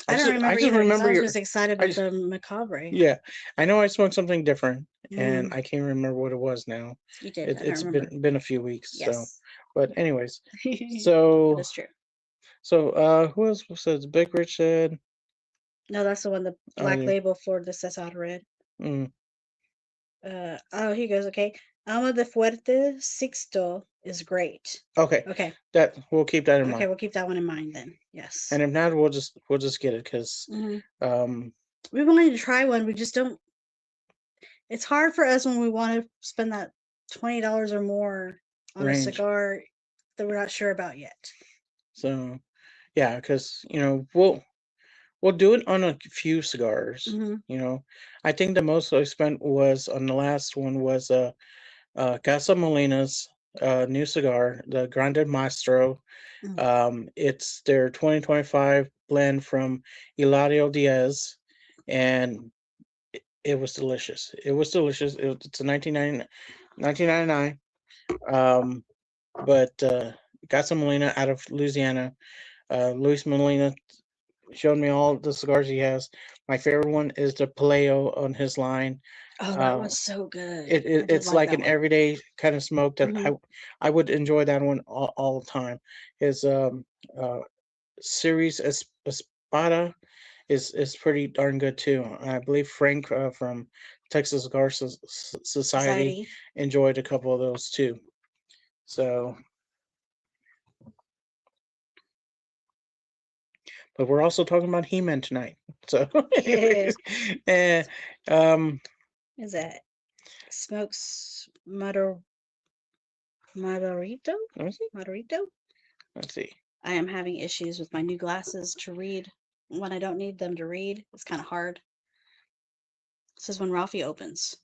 I don't remember. I just remember I was excited with the Macabre. Yeah, I know I smoked something different, and I can't remember what it was now. You did. It's been a few weeks. Yes. So, but anyways, so that's true. So who else says Big Rich said? No, that's the one. The Black Label Flor de Cesar Red. Oh, he goes, okay. Alma de Fuerte Sixto is great. Okay. That we'll keep that in mind. Okay, we'll keep that one in mind then. Yes. And if not, we'll just get it, because we wanted to try one. We just don't. It's hard for us when we want to spend that $20 or more on a cigar. that we're not sure about yet. So, yeah, because we'll do it on a few cigars. I think the most I spent was on the last one was Casa Molina's new cigar, the Grande Maestro. It's their 2025 blend from Eladio Diaz, and it was delicious. It was delicious. It's a 1999. But Casa Molina out of Louisiana. Luis Molina showed me all the cigars he has. My favorite one is the Paleo on his line. Oh, that was so good. It's like an everyday kind of smoke that I would enjoy that one all the time. His series Espada is pretty darn good too. I believe Frank from Texas Cigar Society enjoyed a couple of those too. So, but we're also talking about He-Man tonight. So, anyways, and is that Smokes Margarito? Margarito? Let's see. I am having issues with my new glasses to read when I don't need them to read. It's kind of hard. This is when Ralphie opens.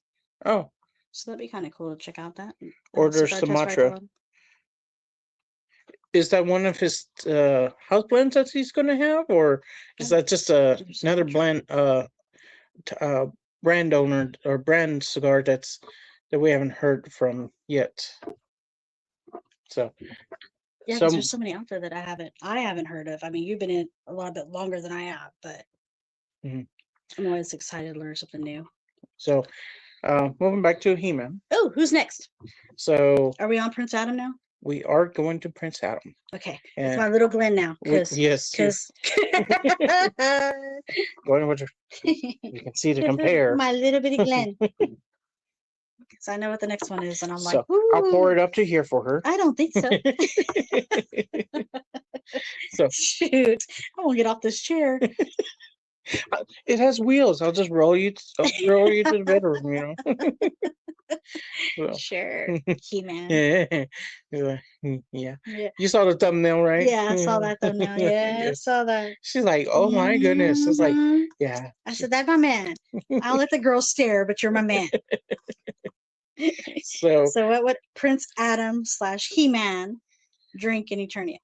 Oh. So that'd be kind of cool to check out that. Order Sumatra. Is that one of his house blends that he's going to have, or is that just another blend, brand owner or brand cigar that we haven't heard from yet? So, yeah, because there's so many out there that I haven't heard of. I mean, you've been in a little bit longer than I have, but I'm always excited to learn something new. So, moving back to He-Man. Oh, who's next? So, are we on Prince Adam now? We are going to Prince Adam. Okay, it's my little Glenn now. Yes, because going with you can see the compare. My little bitty Glenn. Because I know what the next one is, and I'm like, I'll pour it up to here for her. I don't think so. So shoot, I won't get off this chair. It has wheels. I'll just roll you to the bedroom. So. Sure, He-Man. Yeah. You saw the thumbnail, right? Yeah, I saw that thumbnail. Yeah, yes. I saw that. She's like, "Oh my goodness!" It's like, yeah. I said, "That's my man." I'll let the girls stare, but you're my man. So what Prince Adam / He-Man drink in Eternia?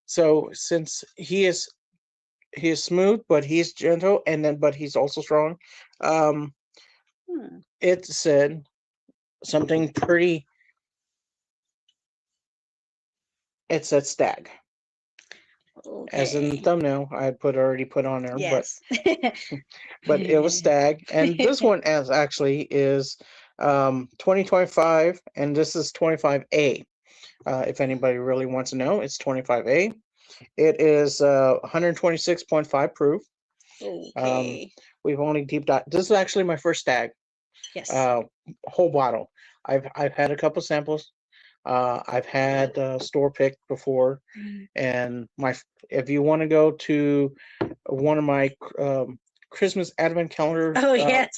So since he is smooth, but he's gentle, but he's also strong. It said something pretty. It said stag. Okay. As in the thumbnail, I already put on there. Yes. But it was stag, and this one actually is 2025, and this is 25A. If anybody really wants to know, it's 25A. It is 126.5 proof. Okay. We've only deep dived. This is actually my first stag. Yes. Whole bottle. I've had a couple samples. I've had store picked before, and if you want to go to one of my Christmas Advent calendar. Oh yes.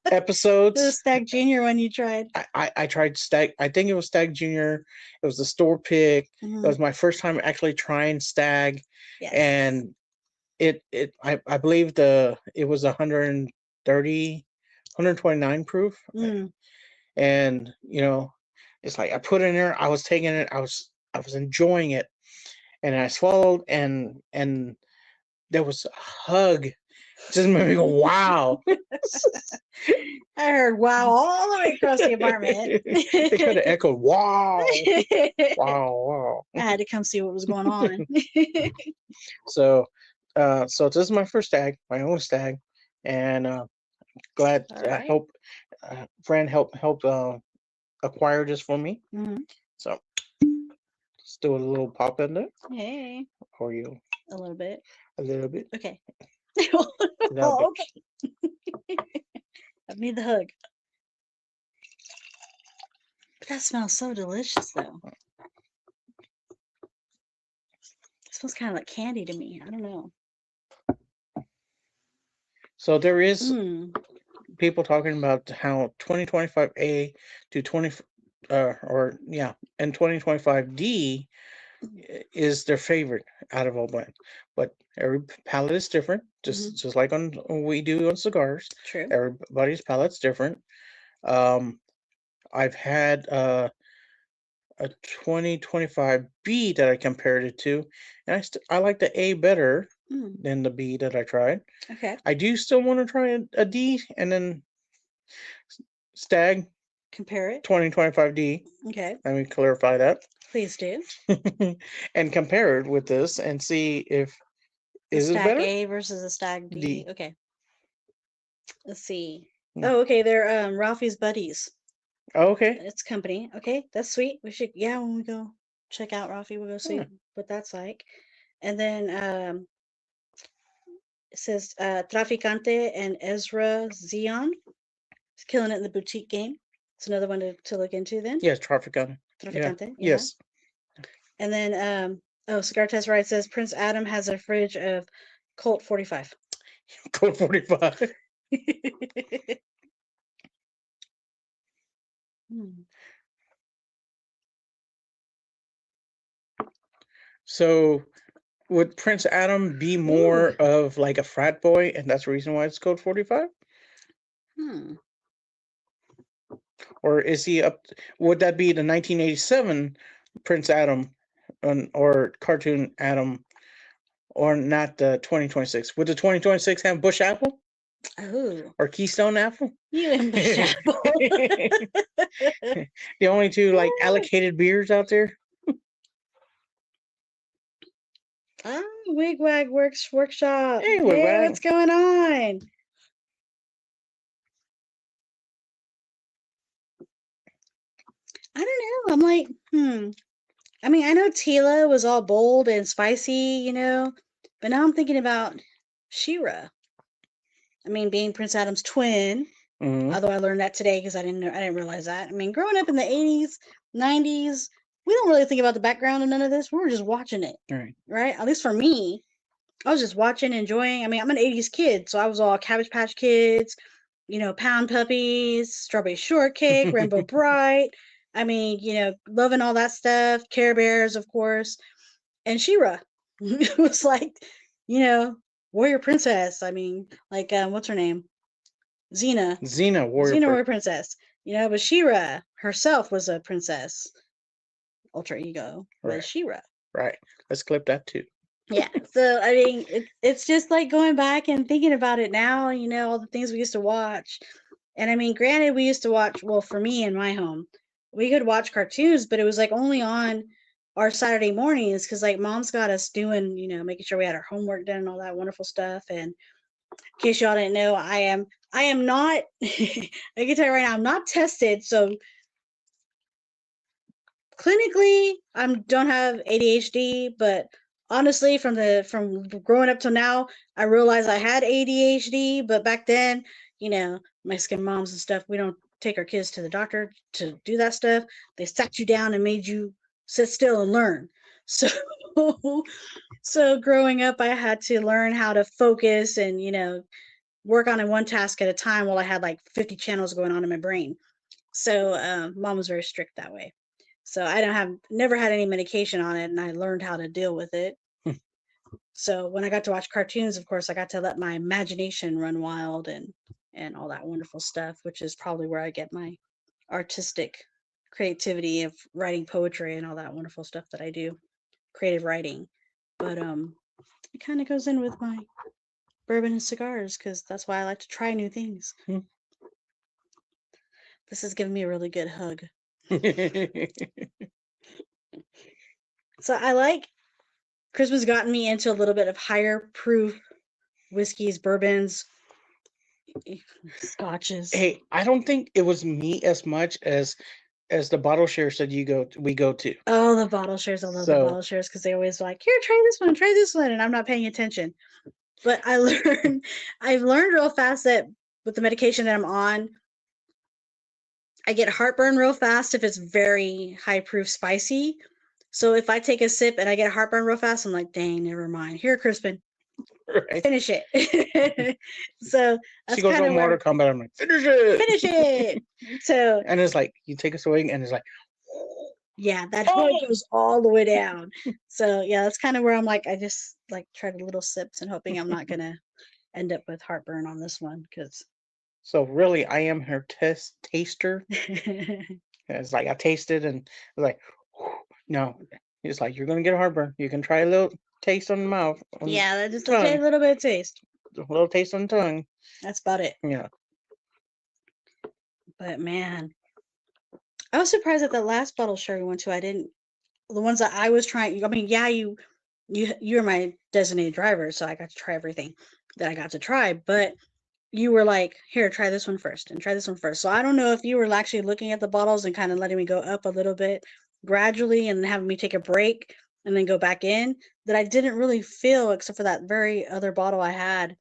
Episodes. The Stag Junior one you tried. I tried Stag. I think it was Stag Junior. It was the store pick. It was my first time actually trying Stag. Yes. And I believe it was 129 proof. And it's like I put it in there, I was taking it, I was enjoying it. And I swallowed, and there was a hug. Just made me go, wow. I heard wow all the way across the apartment. They kind of echoed, wow. Wow. I had to come see what was going on. So this is my first stag, my own stag. And glad I hope friend helped acquire this for me. So let's do a little pop in there. Hey. Or you? A little bit. A little bit. Okay. Okay. I need the hug. But that smells so delicious, though. It smells kind of like candy to me. I don't know. So there is people talking about how 2025A to and 2025D is their favorite out of all blends. But every palate is different, just like on we do on cigars. True. Everybody's palate's different. I've had a 2025 B that I compared it to, and I like the A better than the B that I tried. Okay. I do still want to try a D, and then Stag Compare it. 2025 D. Okay. Let me clarify that. Please do. And compare it with this and see if The is it Stag better? A versus the Stag D. D. Okay. Let's see. Hmm. Oh, okay. They're Ralphie's buddies. Oh, okay. It's company. Okay, that's sweet. We should, yeah, when we go check out Ralphie, we'll go see what that's like. And then it says Traficante and Ezra Zion. He's killing it in the boutique game. It's another one to look into then. Yes, Traficante. Traficante. Yeah. Yes. And then Cigar Test Right says Prince Adam has a fridge of Colt 45. Colt 45. So would Prince Adam be more of like a frat boy, and that's the reason why it's Code 45? Or is he up? Would that be the 1987 Prince Adam, or cartoon Adam, or not the 2026? Would the 2026 have Bush Apple? Oh. Or Keystone Apple? You and Bush Apple. The only two like allocated beers out there. Wigwag Workshop. Hey, Wigwag. What's going on? I don't know. I'm like, I mean, I know Tila was all bold and spicy, but now I'm thinking about Shira. I mean, being Prince Adam's twin. Although I learned that today because I didn't realize that. I mean, growing up in the 80s, 90s, we don't really think about the background of none of this. We were just watching it. Right? At least for me, I was just watching, enjoying. I mean, I'm an 80s kid, so I was all Cabbage Patch Kids, Pound Puppies, Strawberry Shortcake, Rainbow Bright. I mean, loving all that stuff. Care Bears, of course. And She-Ra was like, warrior princess. I mean, like, what's her name? Xena, warrior princess. But She-Ra herself was a princess. Alter ego was She-Ra. Right. Let's clip that too. Yeah. So I mean, it's just like going back and thinking about it now. All the things we used to watch. And I mean, granted, we used to watch. Well, for me in my home, we could watch cartoons, but it was like only on our Saturday mornings because like mom's got us doing, making sure we had our homework done and all that wonderful stuff. And in case y'all didn't know, I am not. I can tell you right now, I'm not tested. So clinically, I don't have ADHD, but honestly, from growing up till now, I realized I had ADHD. But back then, Mexican moms and stuff, we don't take our kids to the doctor to do that stuff. They sat you down and made you sit still and learn. So growing up, I had to learn how to focus and, work on one task at a time while I had like 50 channels going on in my brain. So mom was very strict that way. So I never had any medication on it, and I learned how to deal with it. So when I got to watch cartoons, of course, I got to let my imagination run wild and all that wonderful stuff, which is probably where I get my artistic creativity of writing poetry and all that wonderful stuff that I do, creative writing. But it kind of goes in with my bourbon and cigars because that's why I like to try new things. This is giving me a really good hug. So I like Christmas gotten me into a little bit of higher proof whiskeys, bourbons, scotches. Hey, I don't think it was me as much as the bottle shares that we go to. Oh, the bottle shares. I love the bottle shares because they always like, here, try this one, and I'm not paying attention. But I've learned real fast that with the medication that I'm on, I get heartburn real fast if it's very high proof spicy. So if I take a sip and I get heartburn real fast, I'm like, dang, never mind. Here, Crispin, finish it. So that's she goes on Mortal Kombat. I'm like, finish it. So and it's like you take a swing and it's like, Yeah, that hood goes all the way down. So yeah, that's kind of where I'm like, I just like tried little sips and hoping I'm not gonna end up with heartburn on this one because So really, I am her taster. It's like I tasted and I was like, no. It's like you're gonna get heartburn. You can try a little taste on the mouth, on the yeah, that just a tongue, little bit of taste. a little taste on the tongue. That's about it. Yeah. But man, I was surprised at the last bottle show we went to. I didn't the ones that I was trying. I mean, yeah, you're my designated driver, so I got to try everything that I got to try. But you were like, here, try this one first and try this one first. So I don't know if you were actually looking at the bottles and kind of letting me go up a little bit gradually and having me take a break and then go back in. That I didn't really feel, except for that very other bottle I had,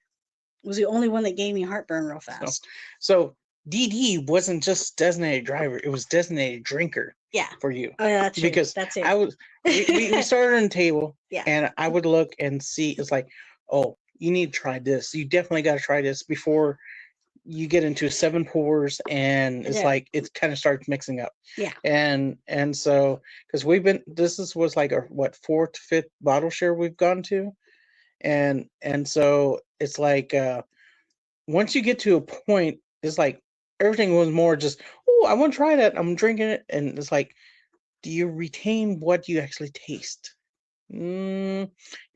was the only one that gave me heartburn real fast. So DD wasn't just designated driver; it was designated drinker. Yeah. For you. Oh yeah, that's true. Because that's it. I was we started on the table. Yeah. And I would look and see. It's like, oh, you need to try this. You definitely got to try this before you get into 7 pours, and it's like it kind of starts mixing up. Yeah. And so because was like our 4th, 5th bottle share we've gone to, and so it's like once you get to a point, it's like everything was more just, oh, I want to try that. I'm drinking it, and it's like, do you retain what you actually taste? You're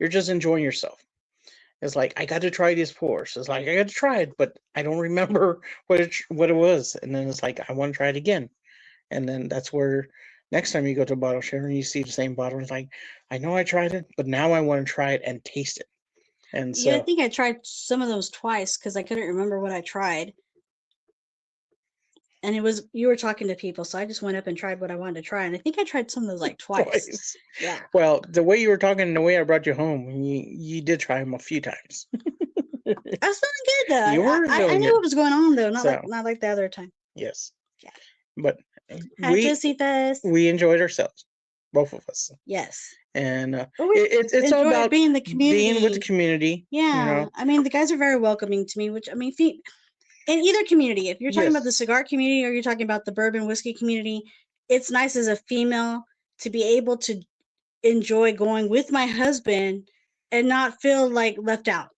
just enjoying yourself. It's like, I got to try these pours. It's like, I got to try it, but I don't remember what it was. And then it's like, I want to try it again. And then that's where next time you go to a bottle share and you see the same bottle, it's like, I know I tried it, but now I want to try it and taste it. And so, yeah, I think I tried some of those twice because I couldn't remember what I tried. And it was, you were talking to people, so I just went up and tried what I wanted to try. And I think I tried some of those like twice. Yeah. Well, the way you were talking and the way I brought you home, you did try them a few times. I was feeling good though. You were I feeling knew good. what was going on though, So- not like the other time. Yes. Yeah. But Hi, Josephus. we enjoyed ourselves, both of us. Yes. And But we it's all enjoy about being the community. being with the community. Yeah. You know? I mean, the guys are very welcoming to me, which, I mean, in either community, if you're talking about the cigar community or you're talking about the bourbon whiskey community, it's nice as a female to be able to enjoy going with my husband and not feel like left out,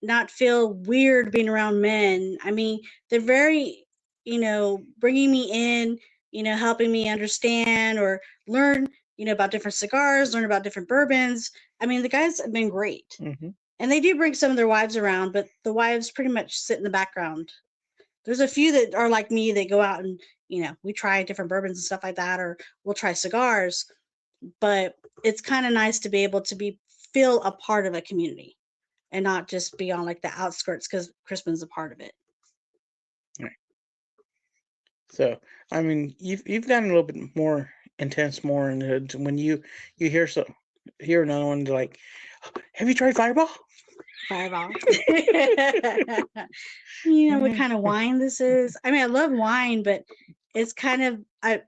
not feel weird being around men. I mean, they're very, bringing me in, helping me understand or learn, about different cigars, learn about different bourbons. I mean, the guys have been great. Mm-hmm. And they do bring some of their wives around, but the wives pretty much sit in the background. There's a few that are like me that go out and, we try different bourbons and stuff like that, or we'll try cigars. But it's kind of nice to be able to feel a part of a community and not just be on like the outskirts because Crispin's a part of it. Right. So, I mean, you've gotten a little bit more intense, more into when you hear another one like, have you tried Fireball? Fireball. What kind of wine this is. I mean, I love wine, but it's kind of I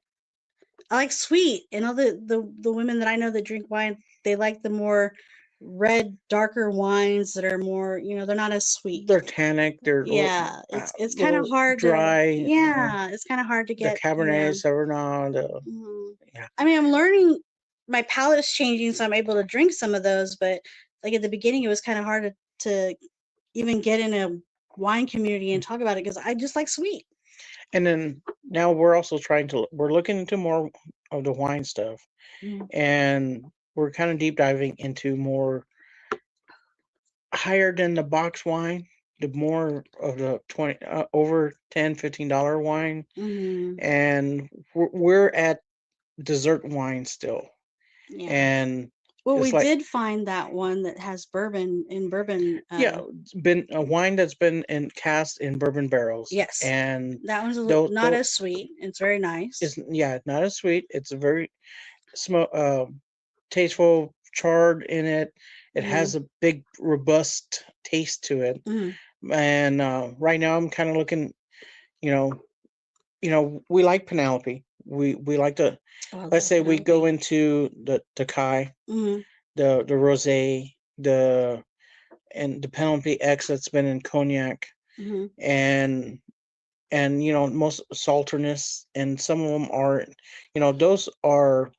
like sweet. And all the women that I know that drink wine, they like the more red, darker wines that are more, they're not as sweet. They're tannic. They're it's kind of hard dry. It's kind of hard to get the Cabernet Sauvignon. Yeah. I mean, I'm learning. My palate is changing, so I'm able to drink some of those. But like at the beginning, it was kind of hard to even get in a wine community and talk about it because I just like sweet. And then now we're also we're looking into more of the wine stuff, and we're kind of deep diving into more higher than the box wine, the more of the 20 over $10-15 wine, and we're at dessert wine still. Yeah. And we did find that one that has bourbon. It's been a wine that's been cast in bourbon barrels. Yes. And that one's not as sweet. It's very nice. It's not as sweet. It's a very tasteful, charred in it. It has a big, robust taste to it. And right now I'm kind of looking, we like Penelope. We like to, let's say Penelope. We go into the Kai, the Rosé, and the Penelope X that's been in cognac, and and most salterness, and some of them are, those are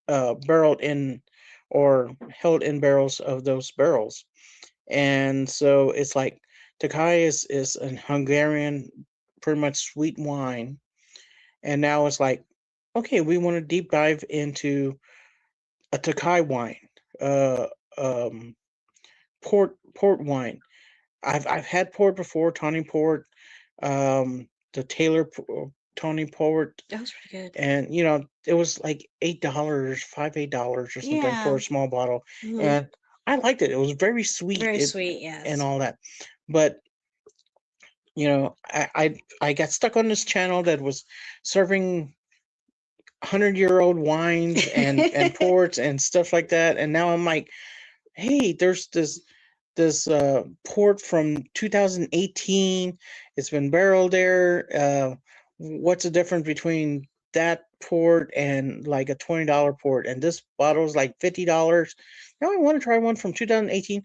barreled in or held in barrels of those barrels. And so it's like Tokai is an Hungarian, pretty much sweet wine. And now it's like, okay, we want to deep dive into a Tokai wine, uh, um, port wine. I've had port before, Tawny port, the Tawny port, That was pretty good. and it was like $8, $8 or something for Yeah. a small bottle, Mhm. and I liked it. It was very sweet, Very sweet, yes. and all that. But I got stuck on this channel that was serving 100-year-old wines and ports and stuff like that, and now I'm like, hey, there's this port from 2018. It's been barreled there. What's the difference between that port and like a $20 port? And this bottle is like $50. Now I want to try one from 2018.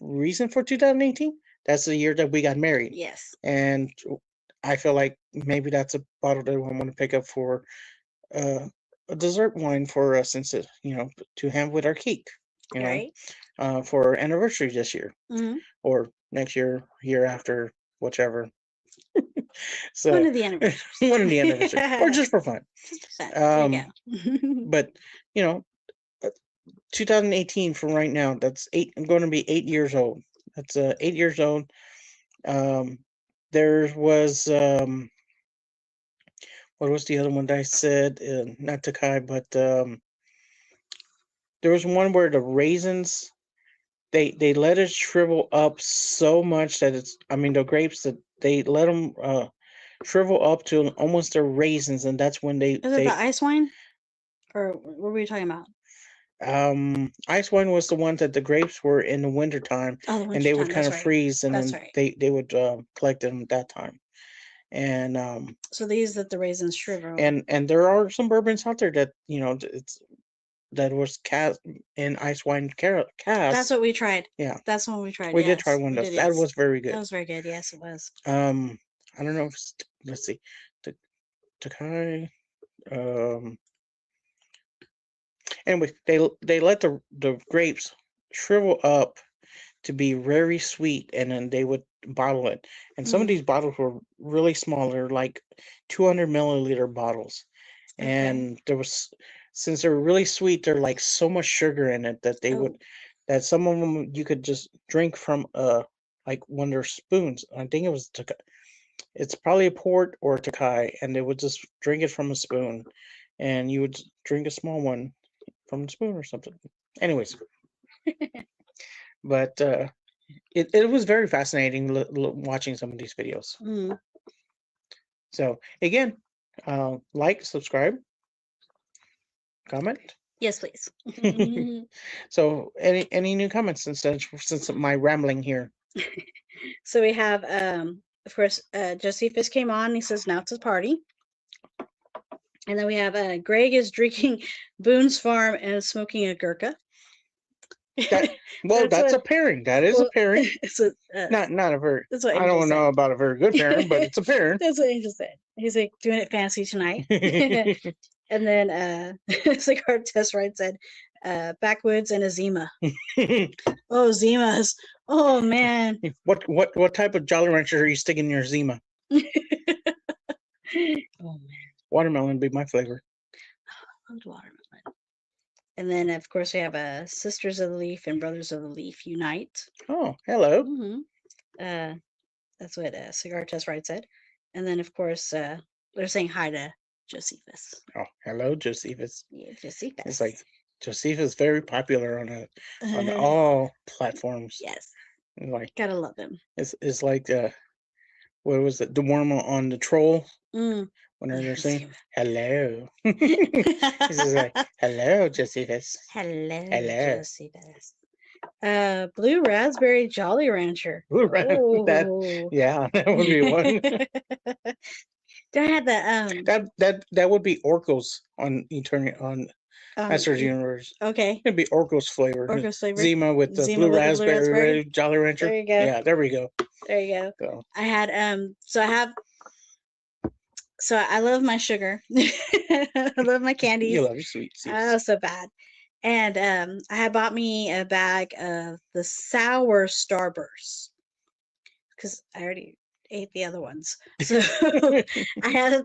Reason for 2018? That's the year that we got married. Yes. And I feel like maybe that's a bottle that I want to pick up for a dessert wine for us, since it, to have with our cake, Right. for our anniversary this year, Mhm. or next year, year after, whichever. So One of the anniversaries. one of the anniversary, or just for fun. Just for fun. There you go. But 2018 from right now, that's I'm going to be 8 years old. That's 8 years old. There was what was the other one that I said? Not Takai, but there was one where the raisins, they let it shrivel up so much that the grapes, that they let them shrivel up to almost their raisins, and that's when Is it the ice wine? Or what were we talking about? Ice wine was the one that the grapes were in the wintertime, Oh, the and they would wintertime, kind that's of right. freeze, and That's then right. they would collect them at that time. And So these that the raisins shrivel. and there are some bourbons out there that that was cast in ice wine That's cast. what we tried. Yeah, That's one we tried. we did Yes, try one we of did, those. That yes. was very good. That was very good. Yes, it was. I don't know if let's see, Takai. Anyway, they let the grapes shrivel up to be very sweet, and then they would bottle it. And some of these bottles were really small. They're like 200 milliliter bottles, and there was, since they're really sweet, they're like so much sugar in it that that some of them you could just drink from like one of their spoons. I think it was it's probably a port or a Takai, and they would just drink it from a spoon, and you would drink a small one from the spoon or something. Anyways, but it was very fascinating watching some of these videos. So again, like, subscribe, comment. Yes, please. So any new comments since my rambling here? So we have of course Josephus came on. He says now it's a party. And then we have Greg is drinking Boone's Farm and smoking a Gurkha. That's a pairing. That is a pairing. Not a very. That's what I don't know about a very good pairing, but it's a pairing. That's what Angel said. He's like doing it fancy tonight. And then Cigar Test Right said, backwoods and a Zima. Oh, Zimas. Oh man. What type of Jolly Rancher are you sticking in your Zima? Oh man. Watermelon would be my flavor. I love watermelon. And then of course we have Sisters of the Leaf and Brothers of the Leaf unite. Oh, hello. That's what Cigar Test Right said. And then of course they're saying hi to Josephus. Oh, hello, Josephus. Yeah, Josephus. It's like Josephus is very popular on all platforms. Yes. Like, gotta love him. It's like what was it? The worm on the troll. When they're saying hello. This is like, hello, Josephus. Hello, Josephus. Blue Raspberry Jolly Rancher. Blue that would be one. Do I have the that would be Orko's on Eternity on Masters Universe. Okay. It'd be Orko's flavor. Orko's flavor. Zima with the blue raspberry Jolly Rancher. There you go. Yeah, there we go. There you go. So I had so I have So I love my sugar. I love my candies. You love your sweets. Oh, so bad. And I had bought me a bag of the sour Starburst because I already ate the other ones. So I have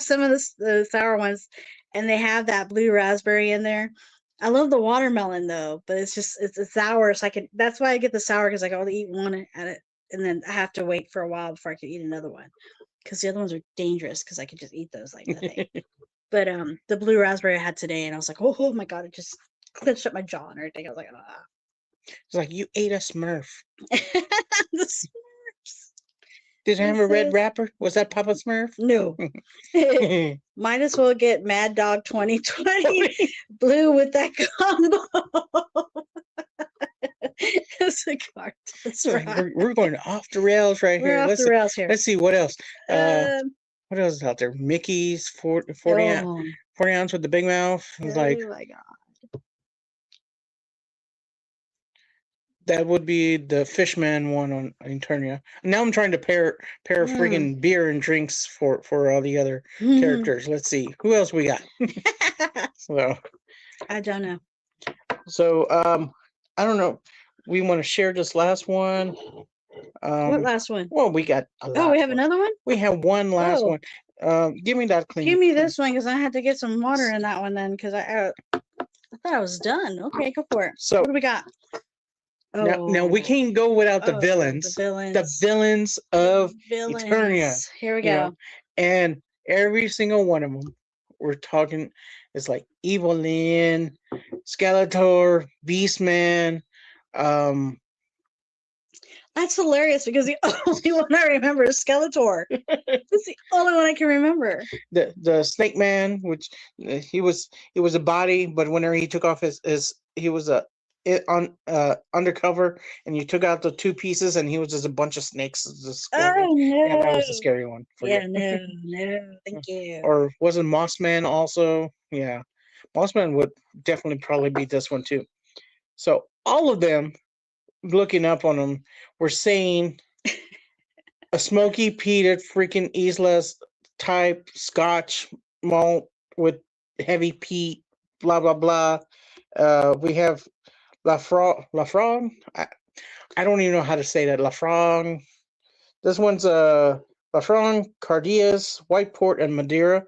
some of the sour ones, and they have that blue raspberry in there. I love the watermelon though, but it's sour, so I can. That's why I get the sour because I can only eat one at it, and then I have to wait for a while before I can eat another one because the other ones are dangerous because I could just eat those like nothing. But the blue raspberry I had today, and I was like, oh my god, it just clenched up my jaw and everything. I was like, ah. It's like you ate a Smurf. The Smurfs. Did it have a red wrapper? Was that Papa Smurf? No. Might as well get Mad Dog 2020 blue with that combo. Cigar. We're going off the rails right We're here. off the rails here. Let's see what else. What else is out there? Mickey's 40 ounce with the big mouth. It's like, oh my god. that would be the Fishman one on Eternia. Now I'm trying to pair friggin' beer and drinks for all the other characters. Let's see who else we got. So I don't know. So I don't know. We want to share this last one. What last one? Well, we got a lot. Oh, we have another one? We have one last one. Give me that clean. Give me this one because I had to get some water in that one then because I thought I was done. Okay, go for it. So what do we got? Now we can't go without the villains. The villains of Eternia. Here we go. And every single one of them, we're talking, it's like Evil Lynn, Skeletor, Beastman. That's hilarious because the only one I remember is Skeletor. That's the only one I can remember. The Snake Man, which he was a body, but whenever he took off his he was undercover, and you took out the two pieces, and he was just a bunch of snakes. Oh no! Yeah, that was a scary one. No, thank you. Or wasn't Mossman also? Yeah, Mossman would definitely probably beat this one too. So all of them, looking up on them, were saying a smoky peated freaking Islas type Scotch malt with heavy peat, blah blah blah. We have Lafroig. I don't even know how to say that. Lafroig. This one's Lafroig, Cardias, White Port, and Madeira.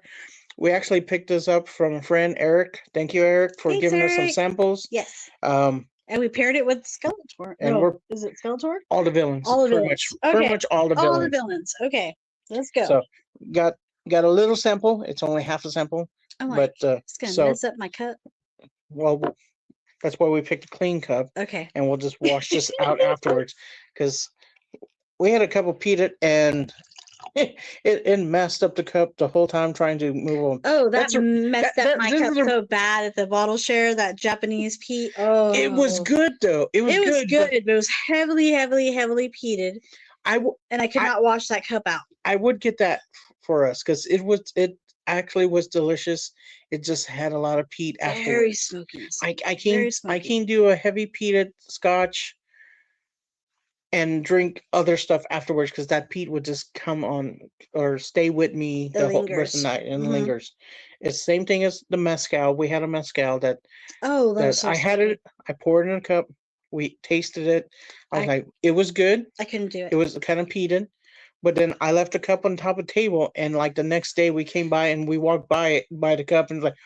We actually picked this up from a friend, Eric. Thank you, Eric, for giving us some samples. Yes. And we paired it with Skeletor. And is it Skeletor? All the villains. All the villains. Pretty much all the villains. All the villains. Okay, let's go. So got a little sample. It's only half a sample. But it's gonna mess up my cup. Well, that's why we picked a clean cup. Okay. And we'll just wash this out afterwards, because we had a couple peated and it messed up the cup the whole time trying to move on. Oh, that messed up my cup so bad at the bottle share, that Japanese peat. Oh, it was good though. It was good, but it was heavily peated. And I could not wash that cup out. I would get that for us because it actually was delicious. It just had a lot of peat afterwards. Very smoky. I can't do a heavy peated Scotch and drink other stuff afterwards because that peat would just come on or stay with me the whole rest of the night and lingers. It's the same thing as the mezcal. We had a mezcal that I had it. I poured it in a cup. We tasted it. I was like, it was good. I couldn't do it. It was kind of peated. But then I left a cup on top of the table, and like the next day we came by and we walked by the cup and was like,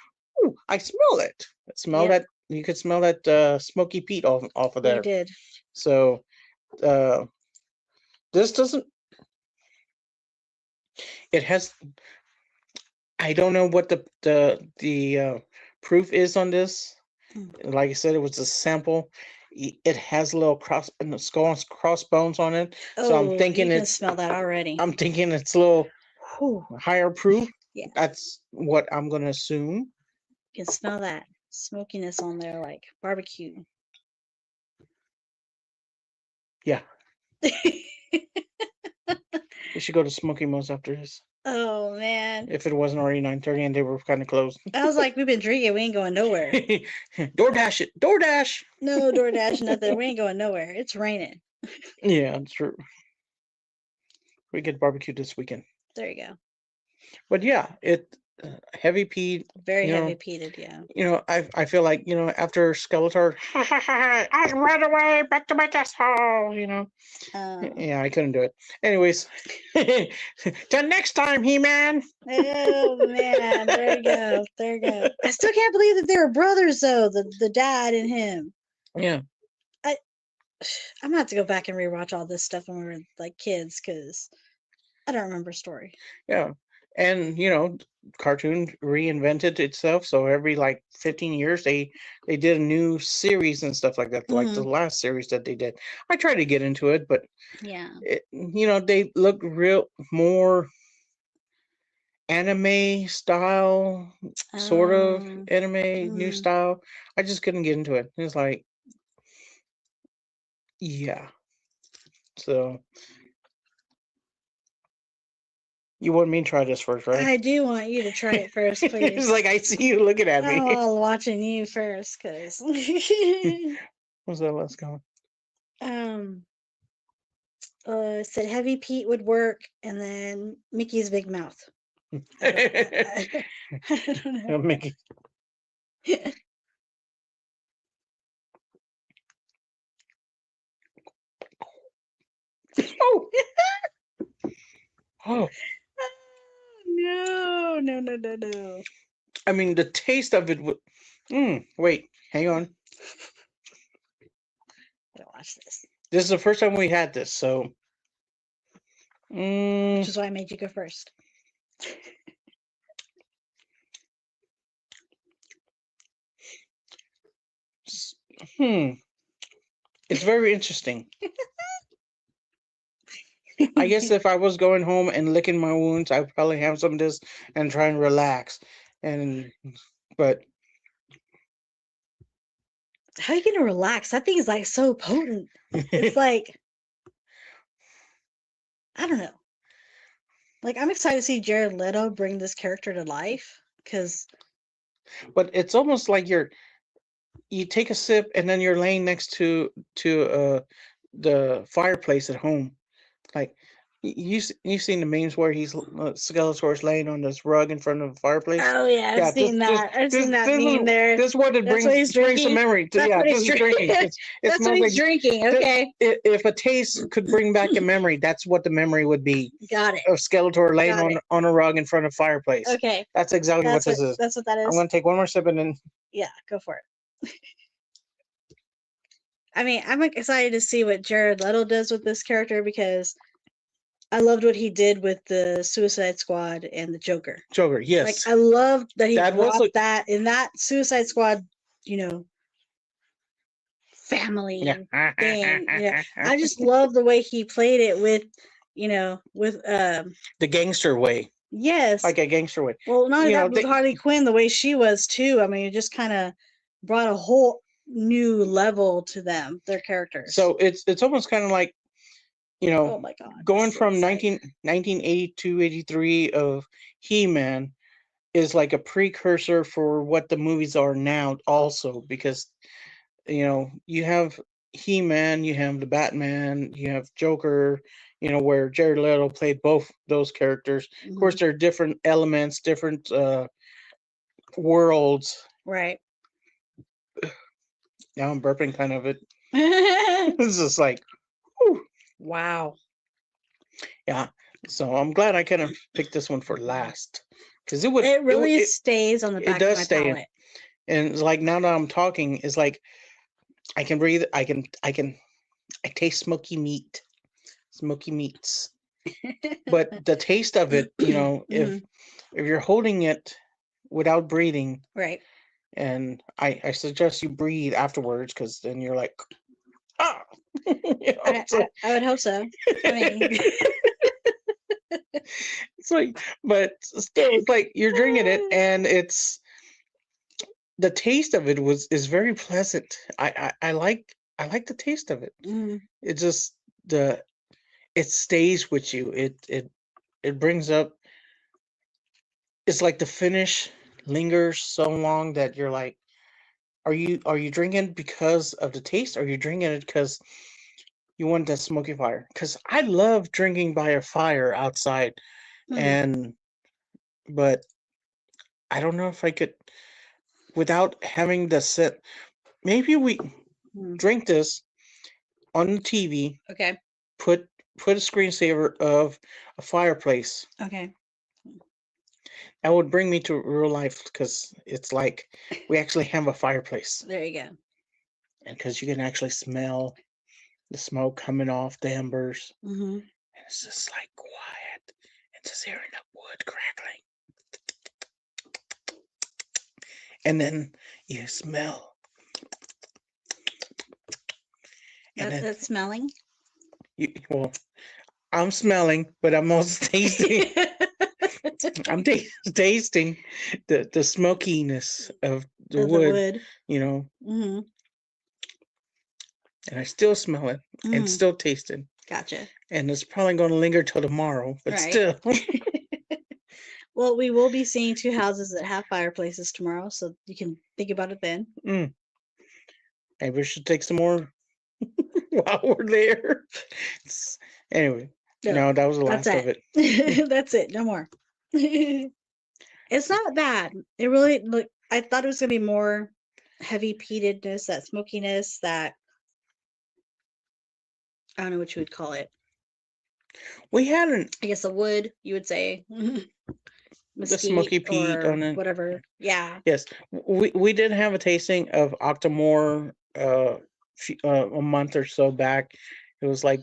"Ooh, I smell it! That you could smell that smoky peat off of there." We did. So this doesn't. It has. I don't know what the proof is on this. Like I said, it was a sample. It has a little crossbones on it, so I'm thinking you can smell that already. I'm thinking it's a little higher proof. Yeah, that's what I'm gonna assume. You can smell that smokiness on there, like barbecue. Yeah. We should go to Smoky Mo's after this. Oh man! If it wasn't already 9:30 and they were kind of closed. I was like, we've been drinking, we ain't going nowhere. DoorDash it, DoorDash. No DoorDash, nothing. We ain't going nowhere. It's raining. Yeah, it's true. We get barbecue this weekend. There you go. But yeah, heavy peat. Very You know, heavy peated, yeah. I feel like, after Skeletor, I run away back to my castle. Yeah, I couldn't do it. Anyways, till next time, He-Man. Oh man, there you go. There you go. I still can't believe that they were brothers though, the dad and him. Yeah, I'm gonna have to go back and rewatch all this stuff when we were like kids because I don't remember a story. yeah, and cartoon reinvented itself. So every like 15 years, they did a new series and stuff like that. Like the last series that they did, I tried to get into it, but Yeah. they look real more anime style, sort of anime new style. I just couldn't get into it. It's like, yeah. So you want me to try this first, right? I do want you to try it first, please. It's like I see you looking at me. I'm watching you first, because What's that last comment? Said heavy Pete would work, and then Mickey's big mouth. I don't know. Mickey. Oh. Oh. No. I mean, the taste of it would. Wait, hang on. Gotta watch this. This is the first time we had this, so. Which is why I made you go first. It's very interesting. I guess if I was going home and licking my wounds, I'd probably have some of this and try and relax. But how are you gonna relax? That thing is like so potent. It's like, I don't know. Like, I'm excited to see Jared Leto bring this character to life because. But it's almost like you take a sip and then you're laying next to the fireplace at home, like you've seen the memes where Skeletor's laying on this rug in front of the fireplace. Oh yeah, I've seen that. I've seen that meme there. This is what it brings some memory to. That's Yeah, what this he's is drinking. That's what he's drinking. Okay. If a taste could bring back a memory, that's what the memory would be. Got it. Of Skeletor laying on a rug in front of a fireplace. Okay. That's exactly what this is. That's what that is. I'm gonna take one more sip and then. Yeah, go for it. I mean, I'm excited to see what Jared Leto does with this character because I loved what he did with the Suicide Squad and the Joker. Yes. Like, I loved that he brought that in that Suicide Squad, family thing. Yeah. I just love the way he played it with the gangster way. Yes. Like a gangster way. Well, not that with Harley Quinn, the way she was too. I mean, it just kind of brought a whole new level to them, their characters. So it's almost kind of like, oh my God, going from 1982, 83 of He-Man is like a precursor for what the movies are now also, because you have He-Man, you have the Batman, you have Joker, where Jared Leto played both those characters. Of course, there are different elements, different worlds. Right. Now I'm burping kind of it. It's just like, whew. Wow. Yeah. So I'm glad I kind of picked this one for last, because it really stays on the back of my palate. And it's like, now that I'm talking, it's like I can breathe. I taste smoky meats. But the taste of it, if you're holding it without breathing, right? And I suggest you breathe afterwards, because then you're like, ah. I would hope so. I mean, it's like, but still, it's like you're drinking it, and it's the taste of it is very pleasant. I like the taste of it. It just it stays with you. It brings up. It's like the finish lingers so long that you're like, are you drinking because of the taste, or are you drinking it because you want that smoky fire? Because I love drinking by a fire outside, and but I don't know if I could without having the set. Maybe we Hmm. drink this on the TV. Okay. Put a screensaver of a fireplace. Okay. That would bring me to real life because it's like we actually have a fireplace, There you go. and because you can actually smell the smoke coming off the embers, Mm-hmm. and it's just like quiet, and just hearing the wood crackling, and then you smell, and then That's smelling. well, I'm smelling, but I'm also tasting. I'm tasting the smokiness of the Of the wood, wood. Mm-hmm. and I still smell it and Mm. still taste it. Gotcha. And it's probably going to linger till tomorrow, but Right. still. Well, we will be seeing 2 houses that have fireplaces tomorrow, so you can think about it then. Maybe we should take some more while we're there. Anyway, no, that was the That's last of it. it. That's it. No more. It's not bad. It really look. I thought it was gonna be more heavy peatedness, that smokiness, that I don't know what you would call it. We had I guess the wood, you would say, the mesquite smoky peat or on it. whatever. Yeah. Yes, we did have a tasting of Octomore a month or so back. It was like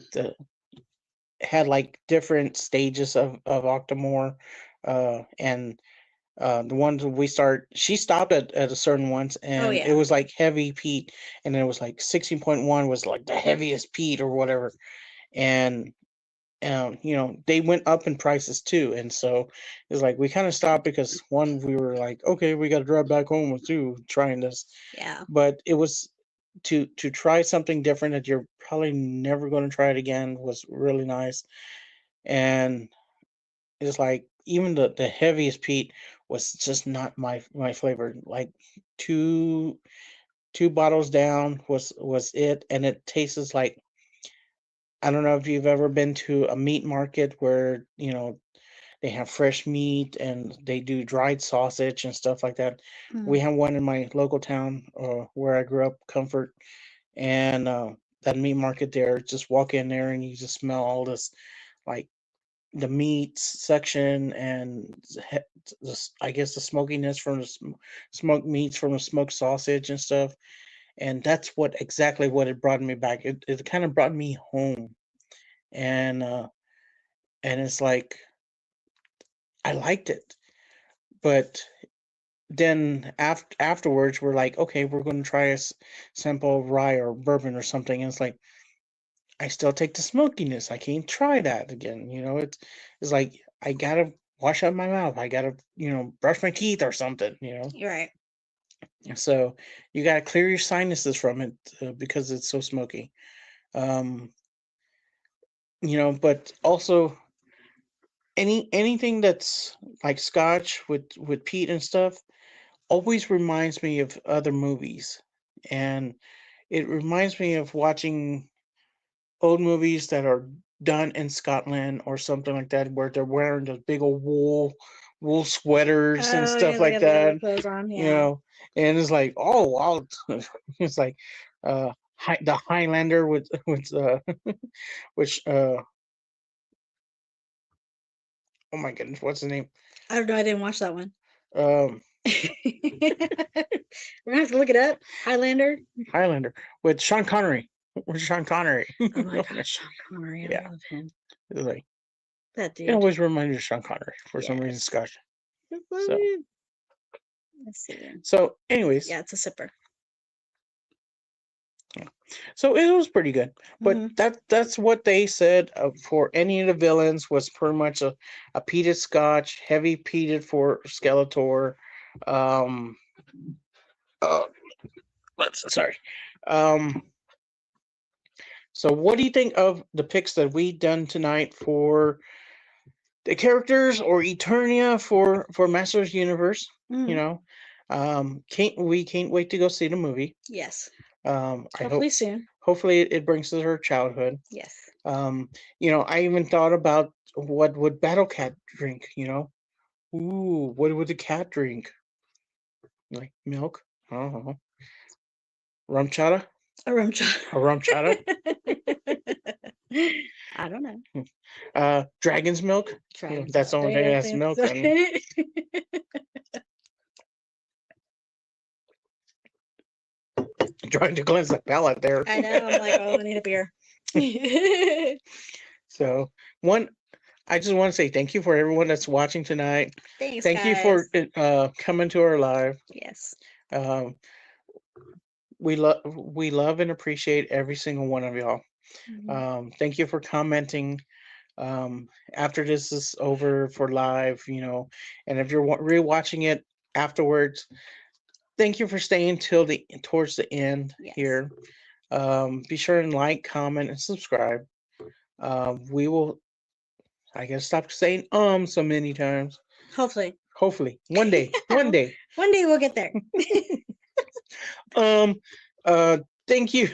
had like different stages of Octomore, and the ones she stopped at a certain ones, Oh and it yeah. was like heavy peat, and it was like 16.1 was like the heaviest peat or whatever, and they went up in prices too, and so it's like we kind of stopped because one, we were like, okay, we got to drive back home with you trying this, Yeah. but it was to try something different that you're probably never going to try it again was really nice, and it's like even the heaviest peat was just not my flavor. Like two two bottles down was it, and it tastes like, I don't know if you've ever been to a meat market where they have fresh meat and they do dried sausage and stuff like that. We Mm. have one in my local town where I grew up, Comfort, and that meat market there. Just walk in there and you just smell all this, like the meat section and I guess the smokiness from the smoked meats from the smoked sausage and stuff. And that's exactly what it brought me back. It kind of brought me home, and it's like I liked it. But then afterwards, we're like, okay, we're going to try a simple rye or bourbon or something. And it's like I still take the smokiness. I can't try that again. It's like I gotta wash out my mouth. I gotta brush my teeth or something. You're right. So you gotta clear your sinuses from it because it's so smoky. Um, but also anything that's like Scotch with peat and stuff always reminds me of other movies, and it reminds me of watching old movies that are done in Scotland or something like that, where they're wearing those big old wool sweaters and Oh stuff yeah, they like got the that, other clothes on. you Yeah. know, and it's like, oh wow, it's like the Highlander with which oh my goodness, what's the name? I don't know. I didn't watch that one. Um, We're gonna have to look it up. Highlander. Highlander with Sean Connery. With Sean Connery. Oh my gosh, Sean Connery. I Yeah, love him. it's like That it dude. always reminds me of Sean Connery for some reason, Yes. Scotch. Let's So see. anyways, Yeah, it's a sipper. so it was pretty good. But Mhm. that's what they said for any of the villains was pretty much a peated Scotch, heavy peated for Skeletor. Um, uh, sorry. Um, so what do you think of the picks that we done tonight for the characters or Eternia for Masters Universe? You Mhm. know, can't wait to go see the movie. Yes. I Hopefully soon. hopefully it brings us her childhood. Yes. I even thought about what would Battle Cat drink. Ooh, what would the cat drink? Like milk? Uh-huh. Rum chata? A rum chata. A rum chata? I don't know. Dragon's milk? Dragon's That's the milk. only thing that's milk. And trying to cleanse the palate there. I know. I'm like, oh, I need a beer. So I just want to say thank you for everyone that's watching tonight. Thanks, Thank you guys. for coming to our live. Yes. Um, we love and appreciate every single one of y'all. Mhm. Thank you for commenting. After this is over for live, and if you're rewatching it afterwards, thank you for staying towards the end Yes. here. Be sure and like, comment, and subscribe. We will. I gotta stop saying so many times. Hopefully. Hopefully, one day, one day. One day we'll get there. Thank you.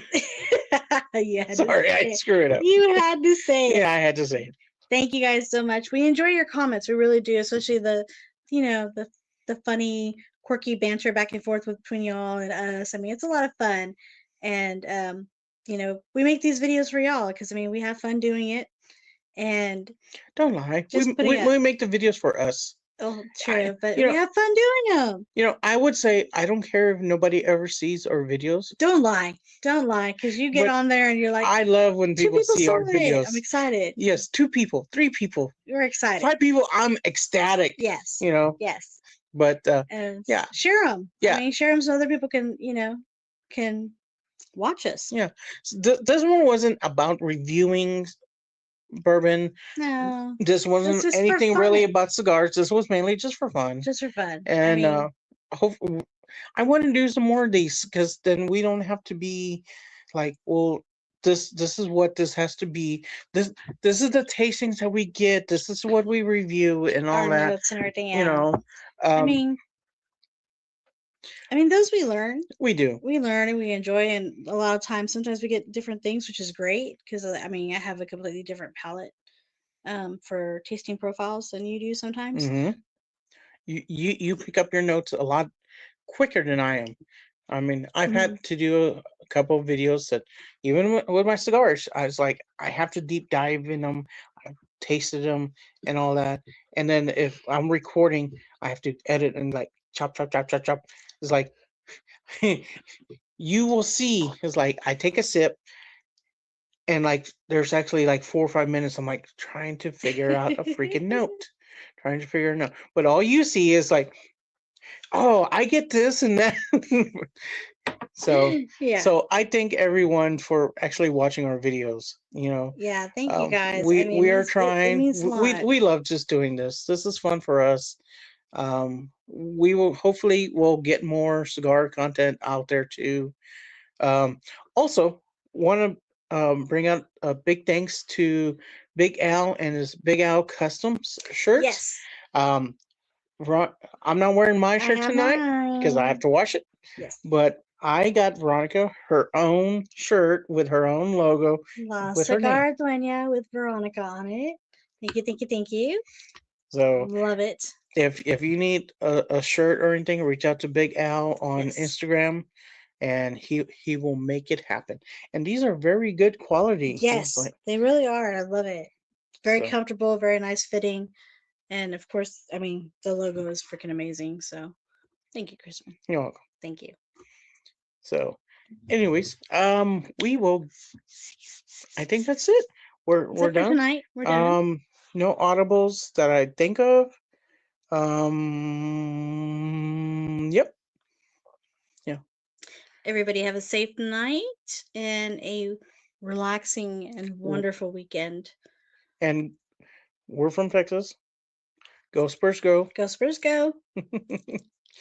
Sorry, I screwed it up. You had to say it. Yeah, I had to say it. Thank you guys so much. We enjoy your comments. We really do, especially the funny, quirky banter back and forth between y'all and us. I mean, it's a lot of fun. And we make these videos for y'all because we have fun doing it. And don't lie. Just We make the videos for us. Oh, true, but we have fun doing them. I would say I don't care if nobody ever sees our videos. Don't lie, because you get on there and you're like, I love when people see our videos. I'm excited. Yes, 2 people, 3 people. You're excited. 5 people. I'm ecstatic. Yes. Yes. But yeah, share them. Yeah, share them so other people can watch us. Yeah, so this one wasn't about reviewing bourbon. No, this wasn't anything really about cigars. This was mainly just for fun. Just for fun. And I want to do some more of these because then we don't have to be like, well, this is what this has to be. This is the tastings that we get. This is what we review and all that. Notes and everything. Those we learn. We do. We learn and we enjoy, and a lot of times, sometimes we get different things, which is great because I have a completely different palate for tasting profiles than you do sometimes. Mm-hmm. You pick up your notes a lot quicker than I am. I've had to do a couple of videos that even with my cigars, I was like, I have to deep dive in them. I've tasted them and all that. And then if I'm recording, I have to edit and like chop, chop, chop, chop, chop. It's like, you will see, it's like, I take a sip and like, there's actually like 4 or 5 minutes. I'm like trying to figure out a freaking note, trying to figure it out. But all you see is like, oh, I get this and that. So yeah. So I thank everyone for actually watching our videos. Yeah, thank you guys. We are trying. We love just doing this. This is fun for us. We will hopefully we'll get more cigar content out there too. Also, want to bring out a big thanks to Big Al and his Big Al Customs shirts. Yes. I'm not wearing my shirt tonight because I have to wash it. Yes. But I got Veronica her own shirt with her own logo. La Cigar Dueña with Veronica on it. Thank you, thank you, thank you. So love it. If you need a shirt or anything, reach out to Big Al on Instagram, and he will make it happen. And these are very good quality. Yes, they really are. I love it. Very comfortable, very nice fitting. And of course, the logo is freaking amazing. So thank you, Crispin. You're welcome. Thank you. So anyways, we will, I think that's it. We're done. Tonight. We're done. No audibles that I think of. Yep. Yeah. Everybody have a safe night and a relaxing and wonderful weekend. And we're from Texas. Go Spurs, go. Go Spurs, go.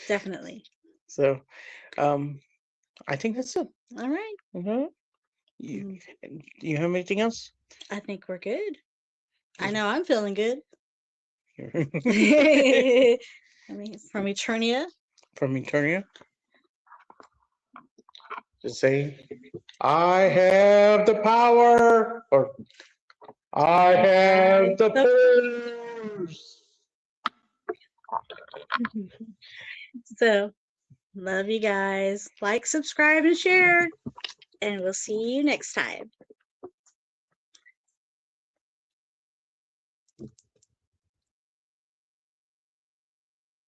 Definitely. So, I think that's it. All right. Mm-hmm. You have anything else? I think we're good. I know I'm feeling good. From Eternia. From Eternia. Just say, I have the power, or I have the force. So, love you guys. Like, subscribe, and share. And we'll see you next time.